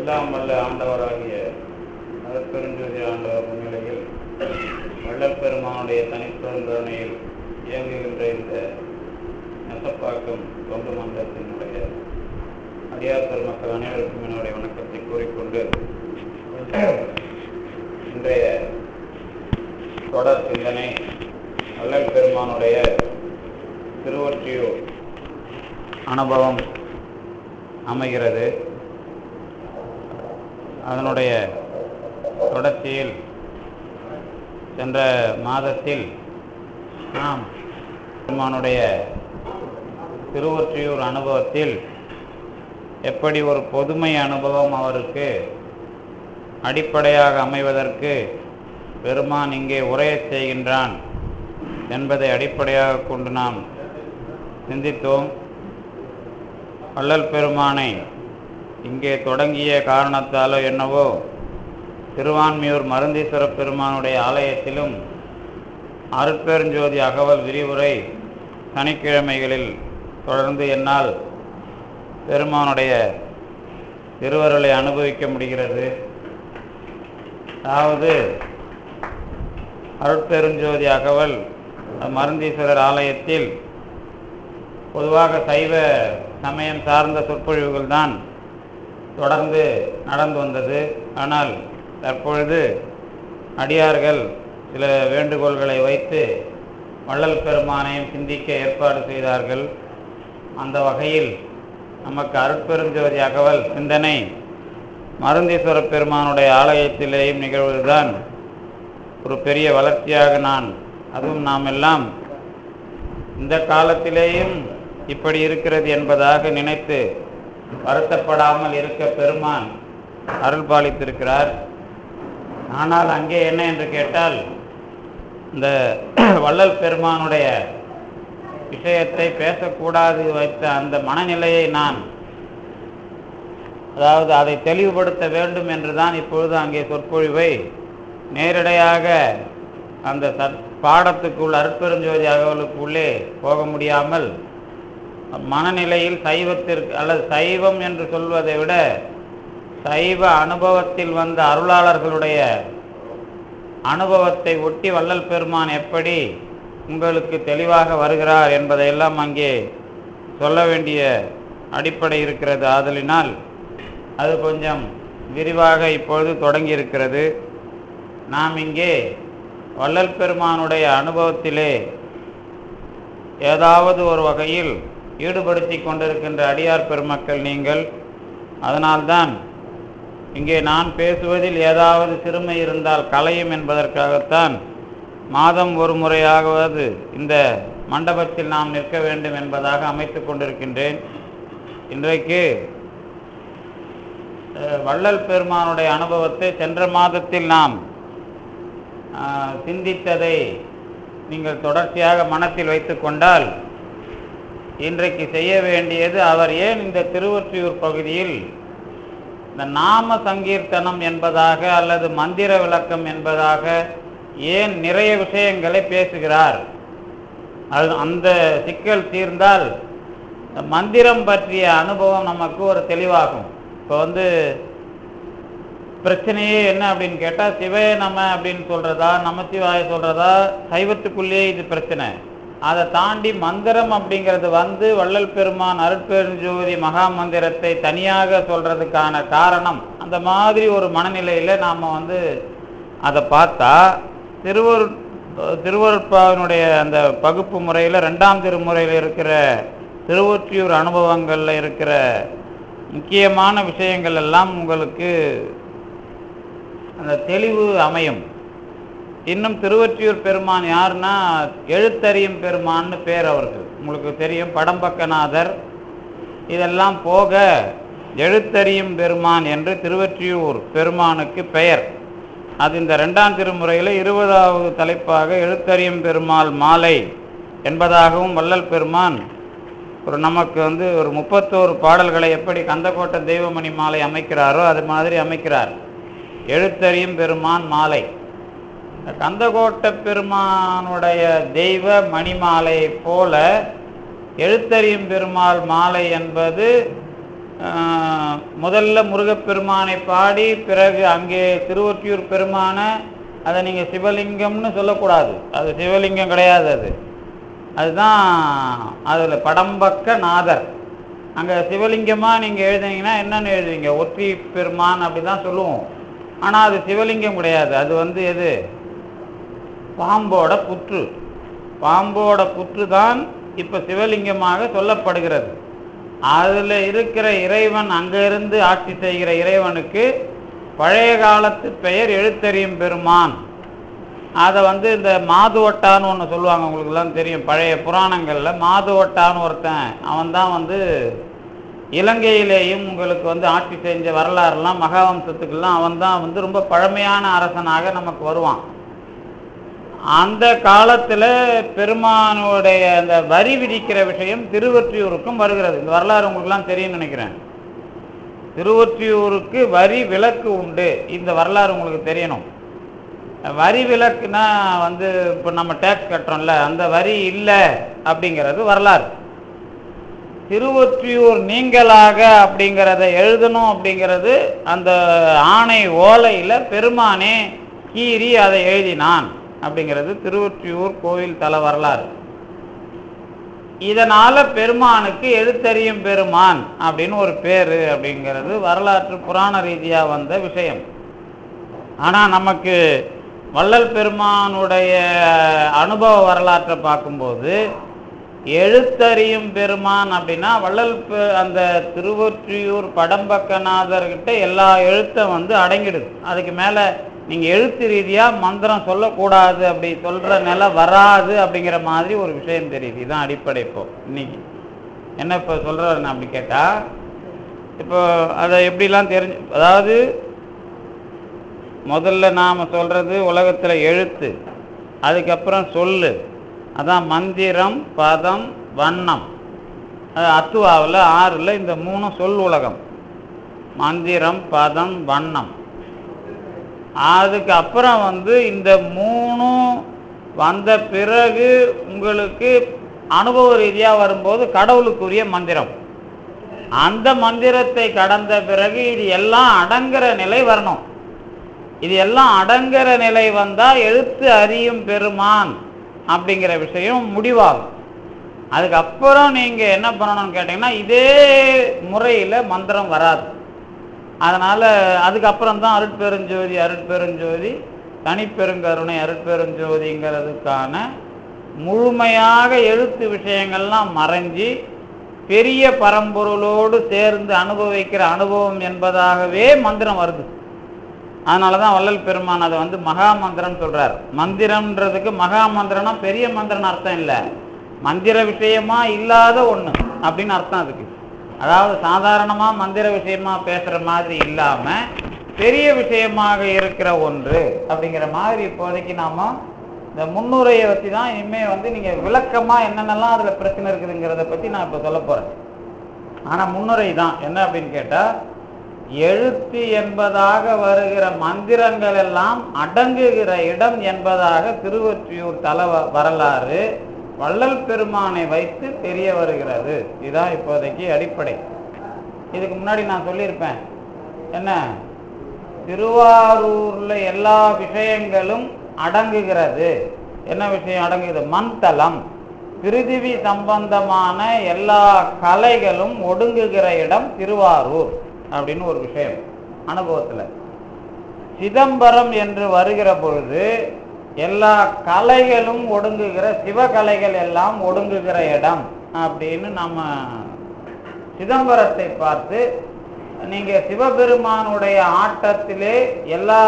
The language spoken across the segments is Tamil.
எல்லாம் வல்ல ஆண்டவராகிய அருட்பெருஞ்சோதி ஆண்டவர் முன்னிலையில் வள்ளல் பெருமானுடைய தனிப்பெருங்கருணையில் இயங்குகின்ற இந்த நெசப்பாக்கம் தொண்டு மன்றத்தினுடைய அடியார் பெருமக்கள் அனைவருக்கும் என்னுடைய வணக்கத்தை கூறிக்கொண்டு இன்றைய தொடர் சிந்தனை வள்ளல் பெருமானுடைய திருவொற்றியூர் அனுபவம் அமைகிறது. அதனுடைய தொடர்ச்சியில் சென்ற மாதத்தில் நாம் பெருமானுடைய திருவொற்றியூர் அனுபவத்தில் எப்படி ஒரு பொதுமை அனுபவம் அவருக்கு அடிப்படையாக அமைவதற்கு பெருமான் இங்கே உரையச் செய்கின்றான் என்பதை அடிப்படையாக கொண்டு நாம் சிந்தித்தோம். வள்ளல் பெருமானை இங்கே தொடங்கிய காரணத்தாலோ என்னவோ திருவான்மியூர் மருந்தீஸ்வர பெருமானுடைய ஆலயத்திலும் அருட்பெருஞ்சோதி அகவல் விரிவுரை சனிக்கிழமைகளில் தொடர்ந்து என்னால் பெருமானுடைய திருவருளை அனுபவிக்க முடிகிறது. அதாவது அருட்பெருஞ்சோதி அகவல் மருந்தீஸ்வரர் ஆலயத்தில் பொதுவாக சைவ சமயம் சார்ந்த சொற்பொழிவுகள் தான் தொடர்ந்து நடந்து வந்தது. ஆனால் தற்பொழுது அடியார்கள் சில வேண்டுகோள்களை வைத்து வள்ளல் பெருமானையும் சிந்திக்க ஏற்பாடு செய்தார்கள். அந்த வகையில் நமக்கு அருட்பெருஞ்சோதி அகவல் சிந்தனை மருந்தீஸ்வர பெருமானுடைய ஆலயத்திலேயும் நிகழ்வதுதான் ஒரு பெரிய வளர்ச்சியாக அதுவும் நாம் எல்லாம் இந்த காலத்திலேயும் இப்படி இருக்கிறது என்பதாக நினைத்து வருத்தப்படாமல் இருக்க பெருமான் அருள் பாலித்திருக்கிறார். ஆனால் அங்கே என்ன என்று கேட்டால், இந்த வள்ளல் பெருமானுடைய விஷயத்தை பேசக்கூடாது வைத்த அந்த மனநிலையை அதாவது அதை தெளிவுபடுத்த வேண்டும் என்றுதான் இப்பொழுது அங்கே சொற்பொழிவை நேரடியாக அந்த பாடத்துக்குள் அருட்பெருஞ்சோதி அகவலுக்குள்ளே போக முடியாமல் மனநிலையில் சைவத்திற்கு அல்லது சைவம் என்று சொல்வதை விட சைவ அனுபவத்தில் வந்த அருளாளர்களுடைய அனுபவத்தை ஒட்டி வள்ளல் பெருமான் எப்படி உங்களுக்கு தெளிவாக வருகிறார் என்பதையெல்லாம் அங்கே சொல்ல வேண்டிய அடிப்படை இருக்கிறது. ஆதலினால் அது கொஞ்சம் விரிவாக இப்பொழுது தொடங்கி இருக்கிறது. நாம் இங்கே வள்ளல் பெருமானுடைய அனுபவத்திலே ஏதாவது ஒரு வகையில் ஈடுபடுத்தி கொண்டிருக்கின்ற அடியார் பெருமக்கள் நீங்கள். அதனால்தான் இங்கே நான் பேசுவதில் ஏதாவது சிறுமை இருந்தால் கலையும் என்பதற்காகத்தான் மாதம் ஒரு முறையாவது இந்த மண்டபத்தில் நாம் நிற்க வேண்டும் என்பதாக அமைத்து கொண்டிருக்கின்றேன். இன்றைக்கு வள்ளல் பெருமானுடைய அனுபவத்தை சென்ற மாதத்தில் நாம் சிந்தித்ததை நீங்கள் தொடர்ச்சியாக மனத்தில் வைத்து கொண்டால், இன்றைக்கு செய்ய வேண்டியது அவர் ஏன் இந்த திருவொற்றியூர் பகுதியில் இந்த நாம சங்கீர்த்தனம் என்பதாக அல்லது மந்திர விளக்கம் என்பதாக ஏன் நிறைய விஷயங்களை பேசுகிறார். அந்த சிக்கல் தீர்ந்தால் மந்திரம் பற்றிய அனுபவம் நமக்கு ஒரு தெளிவாகும். இப்போ பிரச்சனையே என்ன அப்படின்னு கேட்டால், சிவே நம அப்படின்னு சொல்கிறதா நமச்சிவாய சொல்கிறதா, சைவத்துக்குள்ளேயே இது பிரச்சனை. அதை தாண்டி மந்திரம் அப்படிங்கிறது வள்ளல் பெருமான் அருட்பெருஞ்சோதி மகா மந்திரத்தை தனியாக சொல்கிறதுக்கான காரணம் அந்த மாதிரி ஒரு மனநிலையில் நாம் அதை பார்த்தா திருவருட்பாவினுடைய அந்த பகுப்பு முறையில் 2ஆம் திருமுறையில் இருக்கிற திருவொற்றியூர் அனுபவங்களில் இருக்கிற முக்கியமான விஷயங்கள் எல்லாம் உங்களுக்கு அந்த தெளிவு அமையும். இன்னும் திருவொற்றியூர் பெருமான் யாருன்னா எழுத்தறியும் பெருமான்னு பேர் அவர்கள். உங்களுக்கு தெரியும், படம்பக்கநாதர் இதெல்லாம் போக எழுத்தறியும் பெருமான் என்று திருவொற்றியூர் பெருமானுக்கு பெயர். அது இந்த 2ஆம் திருமுறையில் 20வது தலைப்பாக எழுத்தறியும் பெருமாள் மாலை என்பதாகவும் வள்ளல் பெருமான் நமக்கு ஒரு 31 பாடல்களை எப்படி கந்தக்கோட்டை தெய்வமணி மாலை அமைக்கிறாரோ அது மாதிரி அமைக்கிறார். எழுத்தறியும் பெருமான் மாலை. கந்தக்கோட்டை பெருமானுடைய தெய்வ மணிமாலை போல எழுத்தறியும் பெருமாள் மாலை என்பது முதல்ல முருகப்பெருமானை பாடி பிறகு அங்கே திருவொற்றியூர் பெருமானை அதை நீங்கள் சிவலிங்கம்னு சொல்லக்கூடாது. அது சிவலிங்கம் கிடையாது. அதுதான் அதில் படம்பக்க நாதர். அங்கே சிவலிங்கமாக நீங்கள் எழுதுனீங்கன்னா என்னென்னு எழுதுவீங்க? ஒற்றி பெருமான் அப்படி தான் சொல்லுவோம். ஆனால் அது சிவலிங்கம் கிடையாது. அது எது? பாம்போட புற்று. பாம்போட புற்று தான் இப்போ சிவலிங்கமாக சொல்லப்படுகிறது. அதில் இருக்கிற இறைவன், அங்கே இருந்து ஆட்சி செய்கிற இறைவனுக்கு பழைய காலத்து பெயர் எழுத்தறியும் பெருமான். அதை இந்த மாதுவட்டான்னு ஒன்று சொல்லுவாங்க, உங்களுக்குலாம் தெரியும். பழைய புராணங்களில் மாதுவட்டான்னு ஒருத்தன், அவன் தான் இலங்கையிலேயும் உங்களுக்கு ஆட்சி செஞ்ச வரலாறுலாம் மகாவம்சத்துக்கெல்லாம் அவன் தான் ரொம்ப பழமையான அரசனாக நமக்கு வருவான். அந்த காலத்தில் பெருமானுடைய அந்த வரி விதிக்கிற விஷயம் திருவொற்றியூருக்கும் வருகிறது. இந்த வரலாறு உங்களுக்குலாம் தெரியும்னு நினைக்கிறேன். திருவொற்றியூருக்கு வரி விலக்கு உண்டு. இந்த வரலாறு உங்களுக்கு தெரியணும். வரி விலக்குனா இப்போ நம்ம டேக்ஸ் கட்டுறோம்ல, அந்த வரி இல்லை அப்படிங்கிறது வரலாறு. திருவொற்றியூர் நீங்களாக அப்படிங்கிறத எழுதணும் அப்படிங்கிறது அந்த ஆணை ஓலையில் பெருமானே கீறி அதை எழுதினான் அப்படிங்கிறது திருவொற்றியூர் கோவில் தல வரலாறு. இதனால பெருமானுக்கு எழுத்தறியும் பெருமான் அப்படின்னு ஒரு பேரு அப்படிங்கிறது வரலாற்று புராண ரீதியாக வந்த விஷயம். ஆனால் நமக்கு வள்ளல் பெருமானுடைய அனுபவ வரலாற்றை பார்க்கும்போது எழுத்தறியும் பெருமான் அப்படின்னா வள்ளல் அந்த திருவொற்றியூர் படம்பக்கநாதர்கிட்ட எல்லா எழுத்தும் அடங்கிடுது. அதுக்கு மேலே நீங்கள் எழுத்து ரீதியாக மந்திரம் சொல்லக்கூடாது, அப்படி சொல்கிற நிலை வராது அப்படிங்கிற மாதிரி ஒரு விஷயம் தெரியுது. இதுதான் அடிப்படை. இப்போ இன்னைக்கு என்ன இப்போ சொல்கிறாருன்னு அப்படி கேட்டால், இப்போ அதை எப்படிலாம் தெரிஞ்சு, அதாவது முதல்ல நாம் சொல்கிறது உலகத்தில் எழுத்து, அதுக்கப்புறம் சொல்லு, அதான் மந்திரம், பதம், வண்ணம். அத்துவாவில் 6ல் இந்த 3 சொல் உலகம். மந்திரம், பதம், வண்ணம். அதுக்கு அப்புறம் இந்த 3 வந்த பிறகு உங்களுக்கு அனுபவ ரீதியாக வரும்போது கடவுளுக்குரிய மந்திரம். அந்த மந்திரத்தை கடந்த பிறகு இது எல்லாம் அடங்குற நிலை வரணும். இது எல்லாம் அடங்குற நிலை வந்தால் எழுத்து அறியும் பெருமான் அப்படிங்கிற விஷயம் முடிவாகும். அதுக்கப்புறம் நீங்கள் என்ன பண்ணணும்னு கேட்டிங்கன்னா, இதே முறையில் மந்திரம் வராது. அதனால் அதுக்கப்புறம் தான் அருட்பெருஞ்சோதி அருட்பெருஞ்சோதி தனிப்பெருங்கருணை அருட்பெருஞ்சோதிங்கிறதுக்கான முழுமையாக எழுத்து விஷயங்கள்லாம் மறைஞ்சி பெரிய பரம்பொருளோடு சேர்ந்து அனுபவிக்கிற அனுபவம் என்பதாகவே மந்திரம் வருது. அதனால தான் வள்ளல் பெருமான் அதை மகா மந்திரம் சொல்கிறார். மந்திரம்ன்றதுக்கு மகா மந்திரம்னா பெரிய மந்திரம்னு அர்த்தம் இல்லை, மந்திர விஷயமா இல்லாத ஒன்று அப்படின்னு அர்த்தம் அதுக்கு. அதாவது சாதாரணமாக மந்திர விஷயமாக பேசுகிற மாதிரி இல்லாமல் பெரிய விஷயமாக இருக்கிற ஒன்று அப்படிங்கிற மாதிரி இப்போதைக்கு நாம் இந்த முன்னுரையை வச்சு தான் இனிமேல் நீங்கள் விளக்கமாக என்னென்னலாம் அதில் பிரச்சனை இருக்குதுங்கிறத பற்றி நான் இப்போ சொல்ல போகிறேன். ஆனால் முன்னுரை தான் என்ன அப்படின்னு கேட்டால், எழுத்து என்பதாக வருகிற மந்திரங்கள் எல்லாம் அடங்குகிற இடம் என்பதாக திருவொற்றியூர் தல வரலாறு வள்ளல் பெருமானை வைத்து தெரிய வருகிறது. இதுதான் இப்போதைக்கு அடிப்படை. இதுக்கு முன்னாடி நான் சொல்லியிருப்பேன், என்ன திருவாரூரில் எல்லா விஷயங்களும் அடங்குகிறது. என்ன விஷயம் அடங்குது? மண்தலம், பிரிதிவி சம்பந்தமான எல்லா கலைகளும் ஒடுங்குகிற இடம் திருவாரூர் அப்படின்னு ஒரு விஷயம் அனுபவத்தில். சிதம்பரம் என்று வருகிற பொழுது எல்லா கலைகளும் ஒடுங்குகிற, சிவகலைகள் எல்லாம் ஒடுங்குகிற இடம் அப்படின்னு நம்ம சிதம்பரத்தை பார்த்து, நீங்கள் சிவபெருமானுடைய ஆட்டத்திலே எல்லா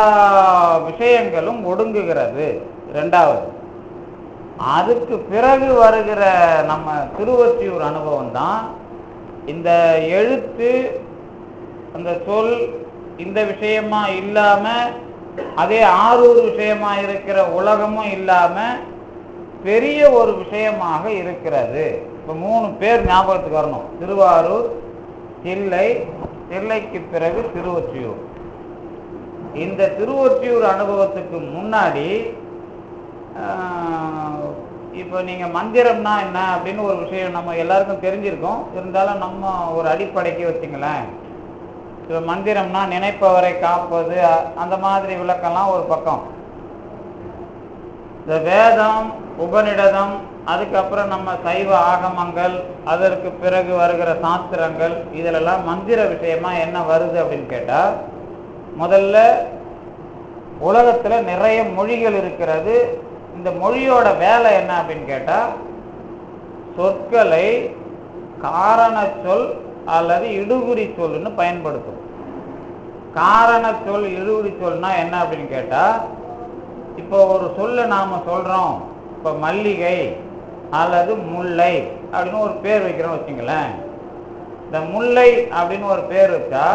விஷயங்களும் ஒடுங்குகிறது. 2வது. அதுக்கு பிறகு வருகிற நம்ம திருவொற்றியூர் அனுபவம் தான் இந்த எழுத்து, அந்த சொல் இந்த விஷயமா இல்லாமல் அதே ஆரூர் விஷயமா இருக்கிற உலகமும் இல்லாமல் பெரிய ஒரு விஷயமாக இருக்கிறது. இப்போ 3 பேர் ஞாபகத்துக்கு வரணும். திருவாரூர், தில்லை, தில்லைக்கு பிறகு திருவொற்றியூர். இந்த திருவொற்றியூர் அனுபவத்துக்கு முன்னாடி இப்போ நீங்கள் மந்திரம்னா என்ன அப்படின்னு ஒரு விஷயம் நம்ம எல்லாருக்கும் தெரிஞ்சிருக்கோம். இருந்தாலும் நம்ம ஒரு அடிப்படைக்கு வச்சுங்களேன். இப்போ மந்திரம்னா நினைப்பவரை காப்பது, அந்த மாதிரி விளக்கம்லாம் ஒரு பக்கம். இந்த வேதம், உபநிடதம், அதுக்கப்புறம் நம்ம சைவ ஆகமங்கள், அதற்கு பிறகு வருகிற சாஸ்திரங்கள், இதிலெல்லாம் மந்திர விஷயமா என்ன வருது அப்படின்னு கேட்டால், முதல்ல உலகத்தில் நிறைய மொழிகள் இருக்கிறது. இந்த மொழியோட வேலை என்ன அப்படின்னு கேட்டால், சொற்களை காரண சொல் அல்லது இடுகுறி சொல்லுன்னு பயன்படுத்தும். காரண சொல் இடுகுறி சொல்னா என்ன அப்படின்னு கேட்டால், இப்போ ஒரு சொல்லை நாம் சொல்கிறோம். இப்போ மல்லிகை அல்லது முல்லை அப்படின்னு ஒரு பேர் வைக்கிறோம் வச்சுங்களேன். இந்த முல்லை அப்படின்னு ஒரு பேர் வச்சா,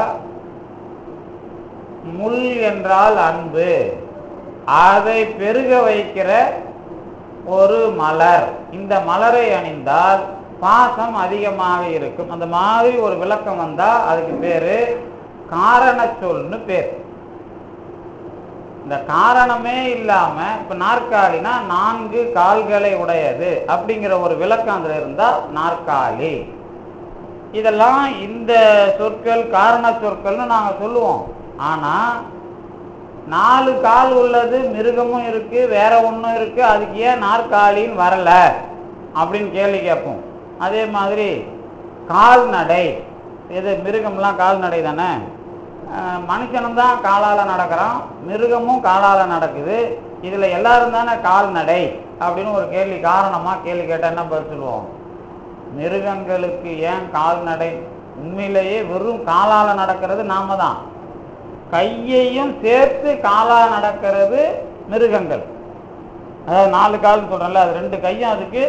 முள் என்றால் அன்பு, அதை பெருக வைக்கிற ஒரு மலர். இந்த மலரை அணிந்தால் பாசம் அதிகமாக இருக்கும். அந்த மாதிரி ஒரு விளக்கம் வந்தால் அதுக்கு பேர் காரண சொல்னு பேர். இந்த காரணமே இல்லாமல் இப்போ நாற்காலினா 4 கால்களை உடையது அப்படிங்கிற ஒரு விளக்கம் அதில் இருந்தால் நாற்காலி. இதெல்லாம் இந்த சொற்கள் காரண சொற்கள்னு நாங்கள் சொல்லுவோம். ஆனால் 4 கால் உள்ளது மிருகமும் இருக்குது, வேற ஒன்றும் இருக்குது, அதுக்கு ஏன் நாற்காலின்னு வரல அப்படின்னு கேள்வி கேட்போம். அதே மாதிரி கால்நடை, இது மிருகம்லாம் கால்நடை தானே. மனுஷனும் தான் காலால் நடக்கிறான், மிருகமும் காலால் நடக்குது, இதில் எல்லாரும் தானே கால்நடை அப்படின்னு ஒரு கேள்வி காரணமாக கேள்வி கேட்டால் என்ன பதில் சொல்லுவோம்? மிருகங்களுக்கு ஏன் கால்நடை? உண்மையிலேயே வெறும் காலால் நடக்கிறது நாம தான். கையையும் சேர்த்து காலால் நடக்கிறது மிருகங்கள். அதாவது 4 கால்னு சொல்கிறோம்ல, அது 2 கையும் அதுக்கு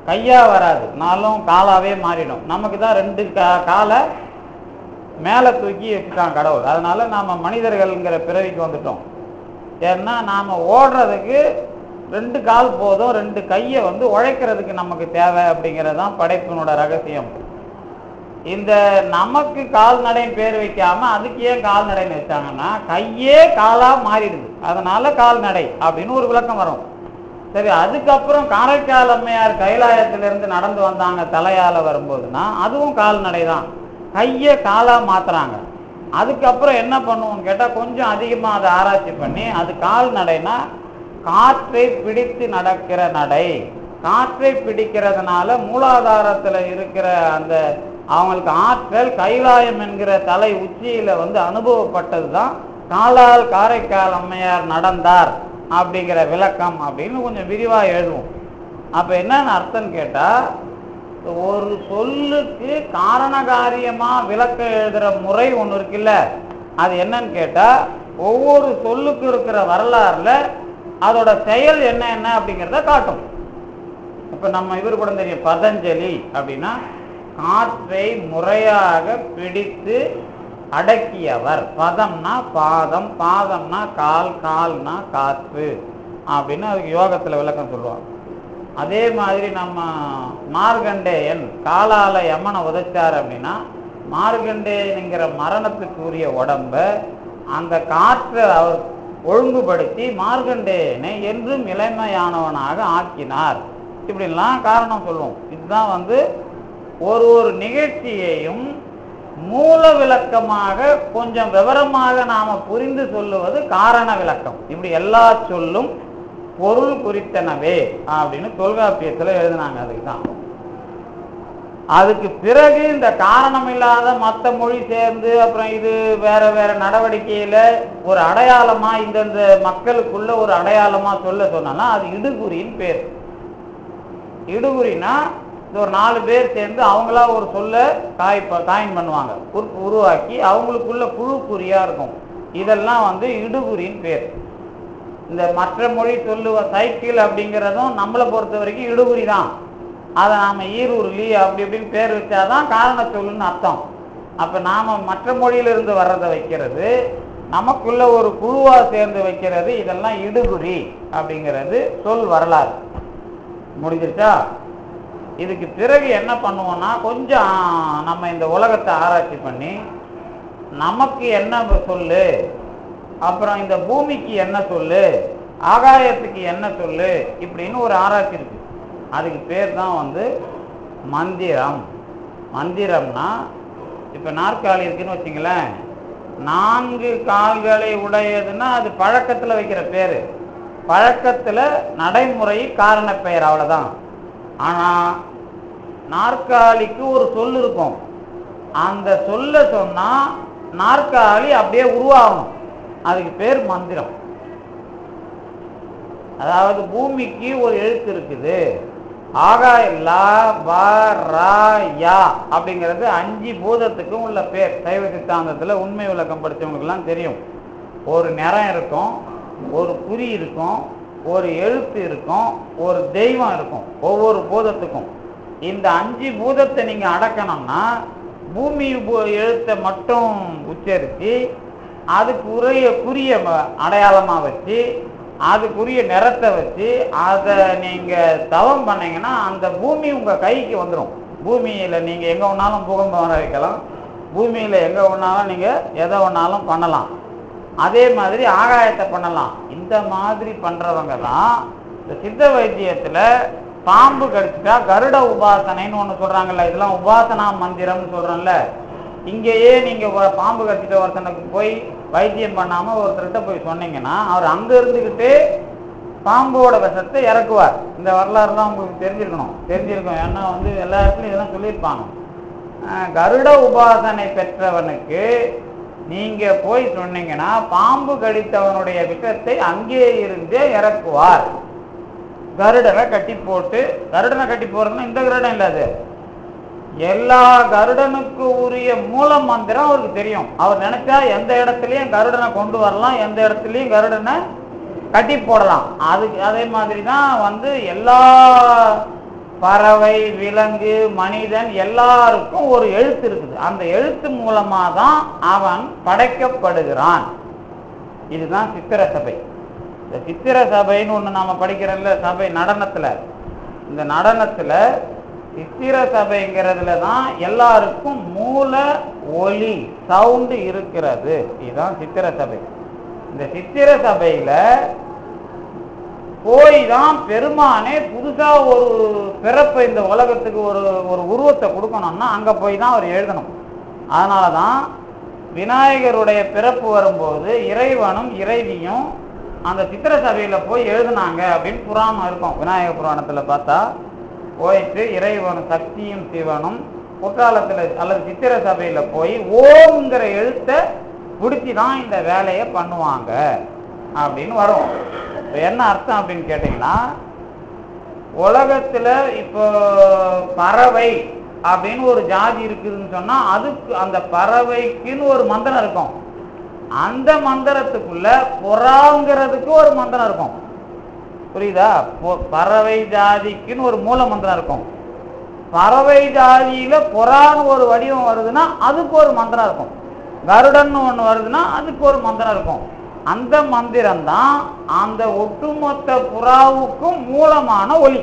கையாக வராது, 4ம் காலாவே மாறிடும். நமக்கு தான் 2 காலை மேலே தூக்கி வச்சுட்டான் கடவுள். அதனால நாம் மனிதர்கள்ங்கிற பிறவிக்கு வந்துட்டோம். ஏன்னா நாம் ஓடுறதுக்கு 2 கால் போதும், 2 கையை உழைக்கிறதுக்கு நமக்கு தேவை. அப்படிங்கிறது தான் படைப்பினோட ரகசியம். இந்த நமக்கு கால்நடைன்னு பேர் வைக்காம அதுக்கு ஏன் கால்நடைன்னு வச்சாங்கன்னா, கையே காலாக மாறிடுது, அதனால கால்நடை அப்படின்னு ஒரு விளக்கம் வரும். சரி, அதுக்கப்புறம் காரைக்கால் அம்மையார் கைலாயத்திலிருந்து நடந்து வந்தாங்க தலையால் வரும்போதுன்னா அதுவும் கால்நடை தான். கையை காலாக மாற்றுறாங்க. அதுக்கப்புறம் என்ன பண்ணுவோம்னு கேட்டால், கொஞ்சம் அதிகமாக அதை ஆராய்ச்சி பண்ணி அது கால்நடைனா காற்றை பிடித்து நடக்கிற நடை. காற்றை பிடிக்கிறதுனால மூலாதாரத்தில் இருக்கிற அந்த அவங்களுக்கு ஆற்றல் கைலாயம் என்கிற தலை உச்சியில் அனுபவப்பட்டது தான் காலால் காரைக்கால் அம்மையார் நடந்தார் அப்படிங்கிற விளக்கம் அப்படின்னு கொஞ்சம் விரிவாக எழுதுவோம். அப்போ என்னன்னு அர்த்தம் கேட்டால், ஒரு சொல்லுக்கு காரணகாரியமாக விளக்கம் எழுதுகிற முறை ஒன்று இருக்குல்ல, அது என்னன்னு கேட்டால், ஒவ்வொரு சொல்லுக்கு இருக்கிற வரலாறுல அதோட செயல் என்ன அப்படிங்கிறத காட்டும். இப்போ நம்ம இவர் கூட தெரியும், பதஞ்சலி அப்படின்னா காற்றை முறையாக பிடித்து அடக்கியவர். பதம்னா பாதம், பாதம்னா கால், கால்னா காற்று அப்படின்னு அதுக்கு யோகத்தில் விளக்கம் சொல்லுவாங்க. அதே மாதிரி நம்ம மார்கண்டேயன் காலால யமனை உதைச்சார் அப்படின்னா, மார்கண்டேயனுங்கிற மரணத்துக்குரிய உடம்ப அந்த காற்றை அவர் ஒழுங்குபடுத்தி மார்கண்டேயனை என்றும் இளமையானவனாக ஆக்கினார். இப்படிலாம் காரணம் சொல்லுவோம். இதுதான் ஒரு நிகழ்ச்சியையும் மூல விளக்கமாக கொஞ்சம் விவரமாக நாம புரிந்து சொல்லுவது காரண விளக்கம். இப்படி எல்லா சொல்லும் பொருள் குறித்தனவே அப்படின்னு தொல்காப்பியத்தில் எழுதினாங்க. அதுக்குதான். அதுக்கு பிறகு இந்த காரணம் இல்லாத மற்ற மொழி சேர்ந்து அப்புறம் இது வேற வேற நடவடிக்கையில ஒரு அடையாளமா இந்தந்த மக்களுக்குள்ள ஒரு அடையாளமா சொன்னா அது இடுகுறின்னு பேர். இடுகுறினா ஒரு 4 பேர் சேர்ந்து அவங்களா ஒரு சொல்ல காயின் பண்ணுவாங்க, உருவாக்கி அவங்களுக்குள்ள குழு குறியா இருக்கும். இதெல்லாம் இடுகுறின்னு பேர். இந்த மற்ற மொழி சொல்லுவ சைக்கிள் அப்படிங்கிறதும் நம்மளை பொறுத்த வரைக்கும் இடுகுறி தான். அதை நாம ஈருருளி அப்படி இப்படின்னு பேர் வச்சாதான் காரண சொல்லுன்னு அர்த்தம். அப்ப நாம மற்ற மொழியிலிருந்து வர்றதை வைக்கிறது, நமக்குள்ள ஒரு குழுவா சேர்ந்து வைக்கிறது, இதெல்லாம் இடுகுறி அப்படிங்கிறது சொல் வரலாறு. முடிஞ்சிருச்சா? இதுக்கு பிறகு என்ன பண்ணுவோம்னா, கொஞ்சம் நம்ம இந்த உலகத்தை ஆராய்ச்சி பண்ணி நமக்கு என்ன சொல்லு, அப்புறம் இந்த பூமிக்கு என்ன சொல்லு, ஆகாயத்துக்கு என்ன சொல்லு, இப்படின்னு ஒரு ஆராய்ச்சி இருக்கு. அதுக்கு பேர் தான் வந்து மந்திரம். மந்திரம்னா இப்போ நாற்காலி இருக்குன்னு வச்சுங்களேன், 4 கால்களை உடையதுன்னா அது பழக்கத்தில் வைக்கிற பேர், பழக்கத்தில் நடைமுறை காரண பெயர், அவ்வளோதான். ஆனால் நாற்காலிக்கு ஒரு சொல் இருக்கும், அந்த சொல்ல சொன்னால் நாற்காலி அப்படியே உருவாகணும், அதுக்கு பேர் மந்திரம். அதாவது பூமிக்கு ஒரு எழுத்து இருக்குது, ஆகாயல்லா ப ரா யா அப்படிங்கிறது 5 பூதத்துக்கும் உள்ள பேர். சைவ சித்தாந்தத்தில் உண்மை விளக்கம் படித்தவங்களுக்கெல்லாம் தெரியும். ஒரு நிறம் இருக்கும், ஒரு குறி இருக்கும், ஒரு எழுத்து இருக்கும், ஒரு தெய்வம் இருக்கும், ஒவ்வொரு பூதத்துக்கும். இந்த 5 பூதத்தை நீங்கள் அடக்கணும்னா பூமி எழுத்தை மட்டும் உச்சரித்து அதுக்குரிய அடையாளமாக வச்சு அதுக்குரிய நிறத்தை வச்சு அதை நீங்கள் தவம் பண்ணீங்கன்னா அந்த பூமி உங்கள் கைக்கு வந்துடும். பூமியில் நீங்கள் எங்கே வேணாலும் பூகம்பம் வர வைக்கலாம், பூமியில் எங்கே வேணாலும் நீங்கள் எதை வேணாலும் பண்ணலாம், அதே மாதிரி ஆகாயத்தை பண்ணலாம். இந்த மாதிரி பண்ணுறவங்க தான் இந்த சித்த வைத்தியத்தில் பாம்பு கடிச்சிட்டா கருட உபாசனைன்னு ஒன்று சொல்கிறாங்கல்ல, இதெல்லாம் உபாசனா மந்திரம்னு சொல்கிறோம்ல. இங்கேயே நீங்கள் பாம்பு கடிச்சிட்ட ஒருத்தனுக்கு போய் வைத்தியம் பண்ணாமல் ஒருத்தர்கிட்ட போய் சொன்னீங்கன்னா அவர் அங்கே இருந்துக்கிட்டு பாம்போட விஷத்தை இறக்குவார். இந்த வரலாறுலாம் உங்களுக்கு தெரிஞ்சிருக்கும். ஏன்னா வந்து எல்லா இடத்துலையும் இதெல்லாம் சொல்லியிருப்பாங்க. கருட உபாசனை பெற்றவனுக்கு நீங்கள் போய் சொன்னீங்கன்னா பாம்பு கடித்தவனுடைய விஷத்தை அங்கே இருந்தே இறக்குவார். கருடனை கட்டி போட்டு, கருடனை கட்டி போகிறதுனா இந்த கருடன் இல்லாது, எல்லா கருடனுக்கு உரிய மூல மந்திரம் அவருக்கு தெரியும். அவர் நினைச்சா எந்த இடத்துலையும் கருடனை கொண்டு வரலாம், எந்த இடத்துலையும் கருடனை கட்டி போடலாம். அதுக்கு அதே மாதிரி தான் வந்து எல்லா பறவை, விலங்கு, மனிதன் எல்லாருக்கும் ஒரு எழுத்து இருக்குது. அந்த எழுத்து மூலமாக தான் அவன் படைக்கப்படுகிறான். இதுதான் சித்திர சபை. இந்த சித்திர சபைன்னு ஒன்று நாம் படிக்கிறோம்ல, சபை நடனத்தில். இந்த நடனத்தில் சித்திர சபைங்கிறதுல தான் எல்லாருக்கும் மூல ஒலி சவுண்டு இருக்கிறது. இதுதான் சித்திர சபை. இந்த சித்திர சபையில் போய் தான் பெருமானே புதுசாக ஒரு பிறப்பை இந்த உலகத்துக்கு ஒரு உருவத்தை கொடுக்கணும்னா அங்கே போய் தான் அவர் எழுதணும். அதனால தான் விநாயகருடைய பிறப்பு வரும்போது இறைவனும் இறைவியும் அந்த சித்திர சபையில் போய் எழுதுனாங்க அப்படின்னு புராணம் இருக்கும். விநாயகர் புராணத்தில் பார்த்தா போயிட்டு இறைவனும் சக்தியும் சிவனும் குற்றாலத்தில் அல்லது சித்திர சபையில் போய் ஓம்ங்கிற எழுத்தை பிடிச்சி தான் இந்த வேலையை பண்ணுவாங்க அப்படின்னு வரும். இப்போ என்ன அர்த்தம் அப்படின்னு கேட்டிங்கன்னா, உலகத்தில் இப்போ பறவை அப்படின்னு ஒரு ஜாதி இருக்குதுன்னு சொன்னால் அதுக்கு அந்த பறவைக்குன்னு ஒரு மந்திரம் இருக்கும். அந்த மந்திரத்துக்குள்ள புறாங்கிறதுக்கு ஒரு மந்திரம் இருக்கும். புரியுதா? பறவை ஜாதிக்குன்னு ஒரு மூல மந்திரம் இருக்கும். பறவை ஜாதியில புறான்னு ஒரு வடிவம் வருதுன்னா அதுக்கு ஒரு மந்திரம் இருக்கும். கருடன் ஒன்று வருதுன்னா அதுக்கு ஒரு மந்திரம் இருக்கும். அந்த மந்திரம் தான் அந்த ஒட்டுமொத்த புறாவுக்கும் மூலமான ஒலி.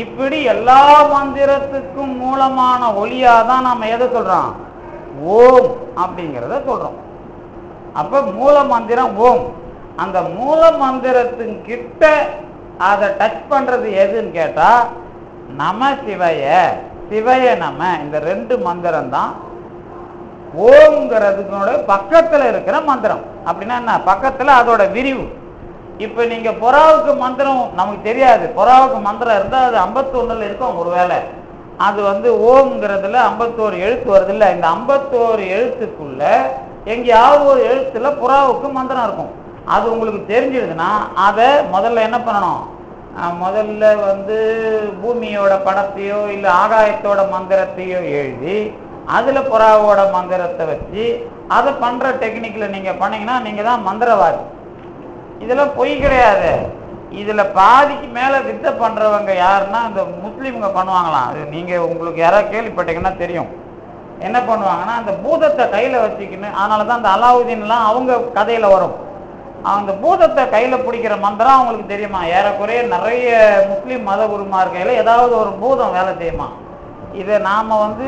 இப்படி எல்லா மந்திரத்துக்கும் மூலமான ஒலியா தான் நம்ம எதை சொல்றோம்? ஓம் அப்படிங்கிறத சொல்றோம். அப்ப மூல மந்திரம் ஓம். அந்த மூல மந்திரத்தின் கிட்ட அதை டச் பண்றது எதுன்னு கேட்டா நம சிவய, சிவய நம, இந்த 2 மந்திரம் தான் ஓம்ங்கிறதுனோட பக்கத்துல இருக்கிற மந்திரம். அப்படின்னா என்ன? பக்கத்துல அதோட விரிவு. இப்ப நீங்க புறாவுக்கு மந்திரம் நமக்கு தெரியாது, புறாவுக்கு மந்திரம் இருந்தா அது 51 இருக்கும். ஒருவேளை அது வந்து ஓம்ங்கிறதுல 51 எழுத்து வருது இல்லை, இந்த 51 எழுத்துக்குள்ள எங்கேயாவது ஒரு எழுத்துல புறாவுக்கு மந்திரம் இருக்கும். அது உங்களுக்கு தெரிஞ்சிடுதுன்னா அதை முதல்ல என்ன பண்ணணும்? முதல்ல வந்து பூமியோட படத்தையோ இல்லை ஆகாயத்தோட மந்திரத்தையோ எழுதி அதில் புறாவோட மந்திரத்தை வச்சு அதை பண்ணுற டெக்னிக்கில் நீங்கள் பண்ணிங்கன்னா நீங்கள் தான் மந்திரவாதி. இதெல்லாம் பொய் கிடையாது. இதில் பாதிக்கு மேலே வித்தை பண்ணுறவங்க யாருன்னா இந்த முஸ்லீம்ங்க பண்ணுவாங்களாம். அது நீங்கள் உங்களுக்கு யாராவது கேள்விப்பட்டீங்கன்னா தெரியும். என்ன பண்ணுவாங்கன்னா அந்த பூதத்தை கையில் வச்சுக்கின்னு, அதனால தான் அந்த அலாவுதீன்லாம் அவங்க கதையில் வரும். அந்த பூதத்தை கையில் பிடிக்கிற மந்திரம் அவங்களுக்கு தெரியுமா? ஏறக்குறைய நிறைய முஸ்லீம் மத குருமார் கையில் ஏதாவது ஒரு பூதம் வேலை செய்யுமா? இதை நாம் வந்து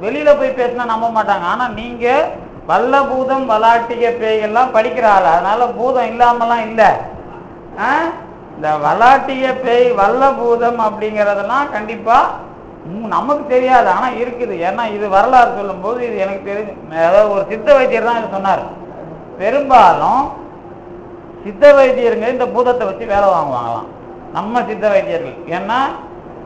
வெளியில் போய் பேசினா நம்ப மாட்டாங்க. ஆனால் நீங்கள் வல்ல பூதம் வலாட்டிய பேய்கள்லாம் படிக்கிற ஆள், அதனால பூதம் இல்லாமலாம் இல்லை. இந்த வலாட்டிய பேய் வல்ல பூதம் அப்படிங்கிறதெல்லாம் கண்டிப்பா நமக்கு தெரியாது, ஆனா இருக்குது. ஏன்னா இது வரலாறு சொல்லும் போது இது எனக்கு தெரிஞ்சு, அதாவது ஒரு சித்த வைத்தியர் தான் இது சொன்னார். பெரும்பாலும் சித்த வைத்தியருங்க இந்த பூதத்தை வச்சு வேலை வாங்குவாங்களாம், நம்ம சித்த வைத்தியர்கள். ஏன்னா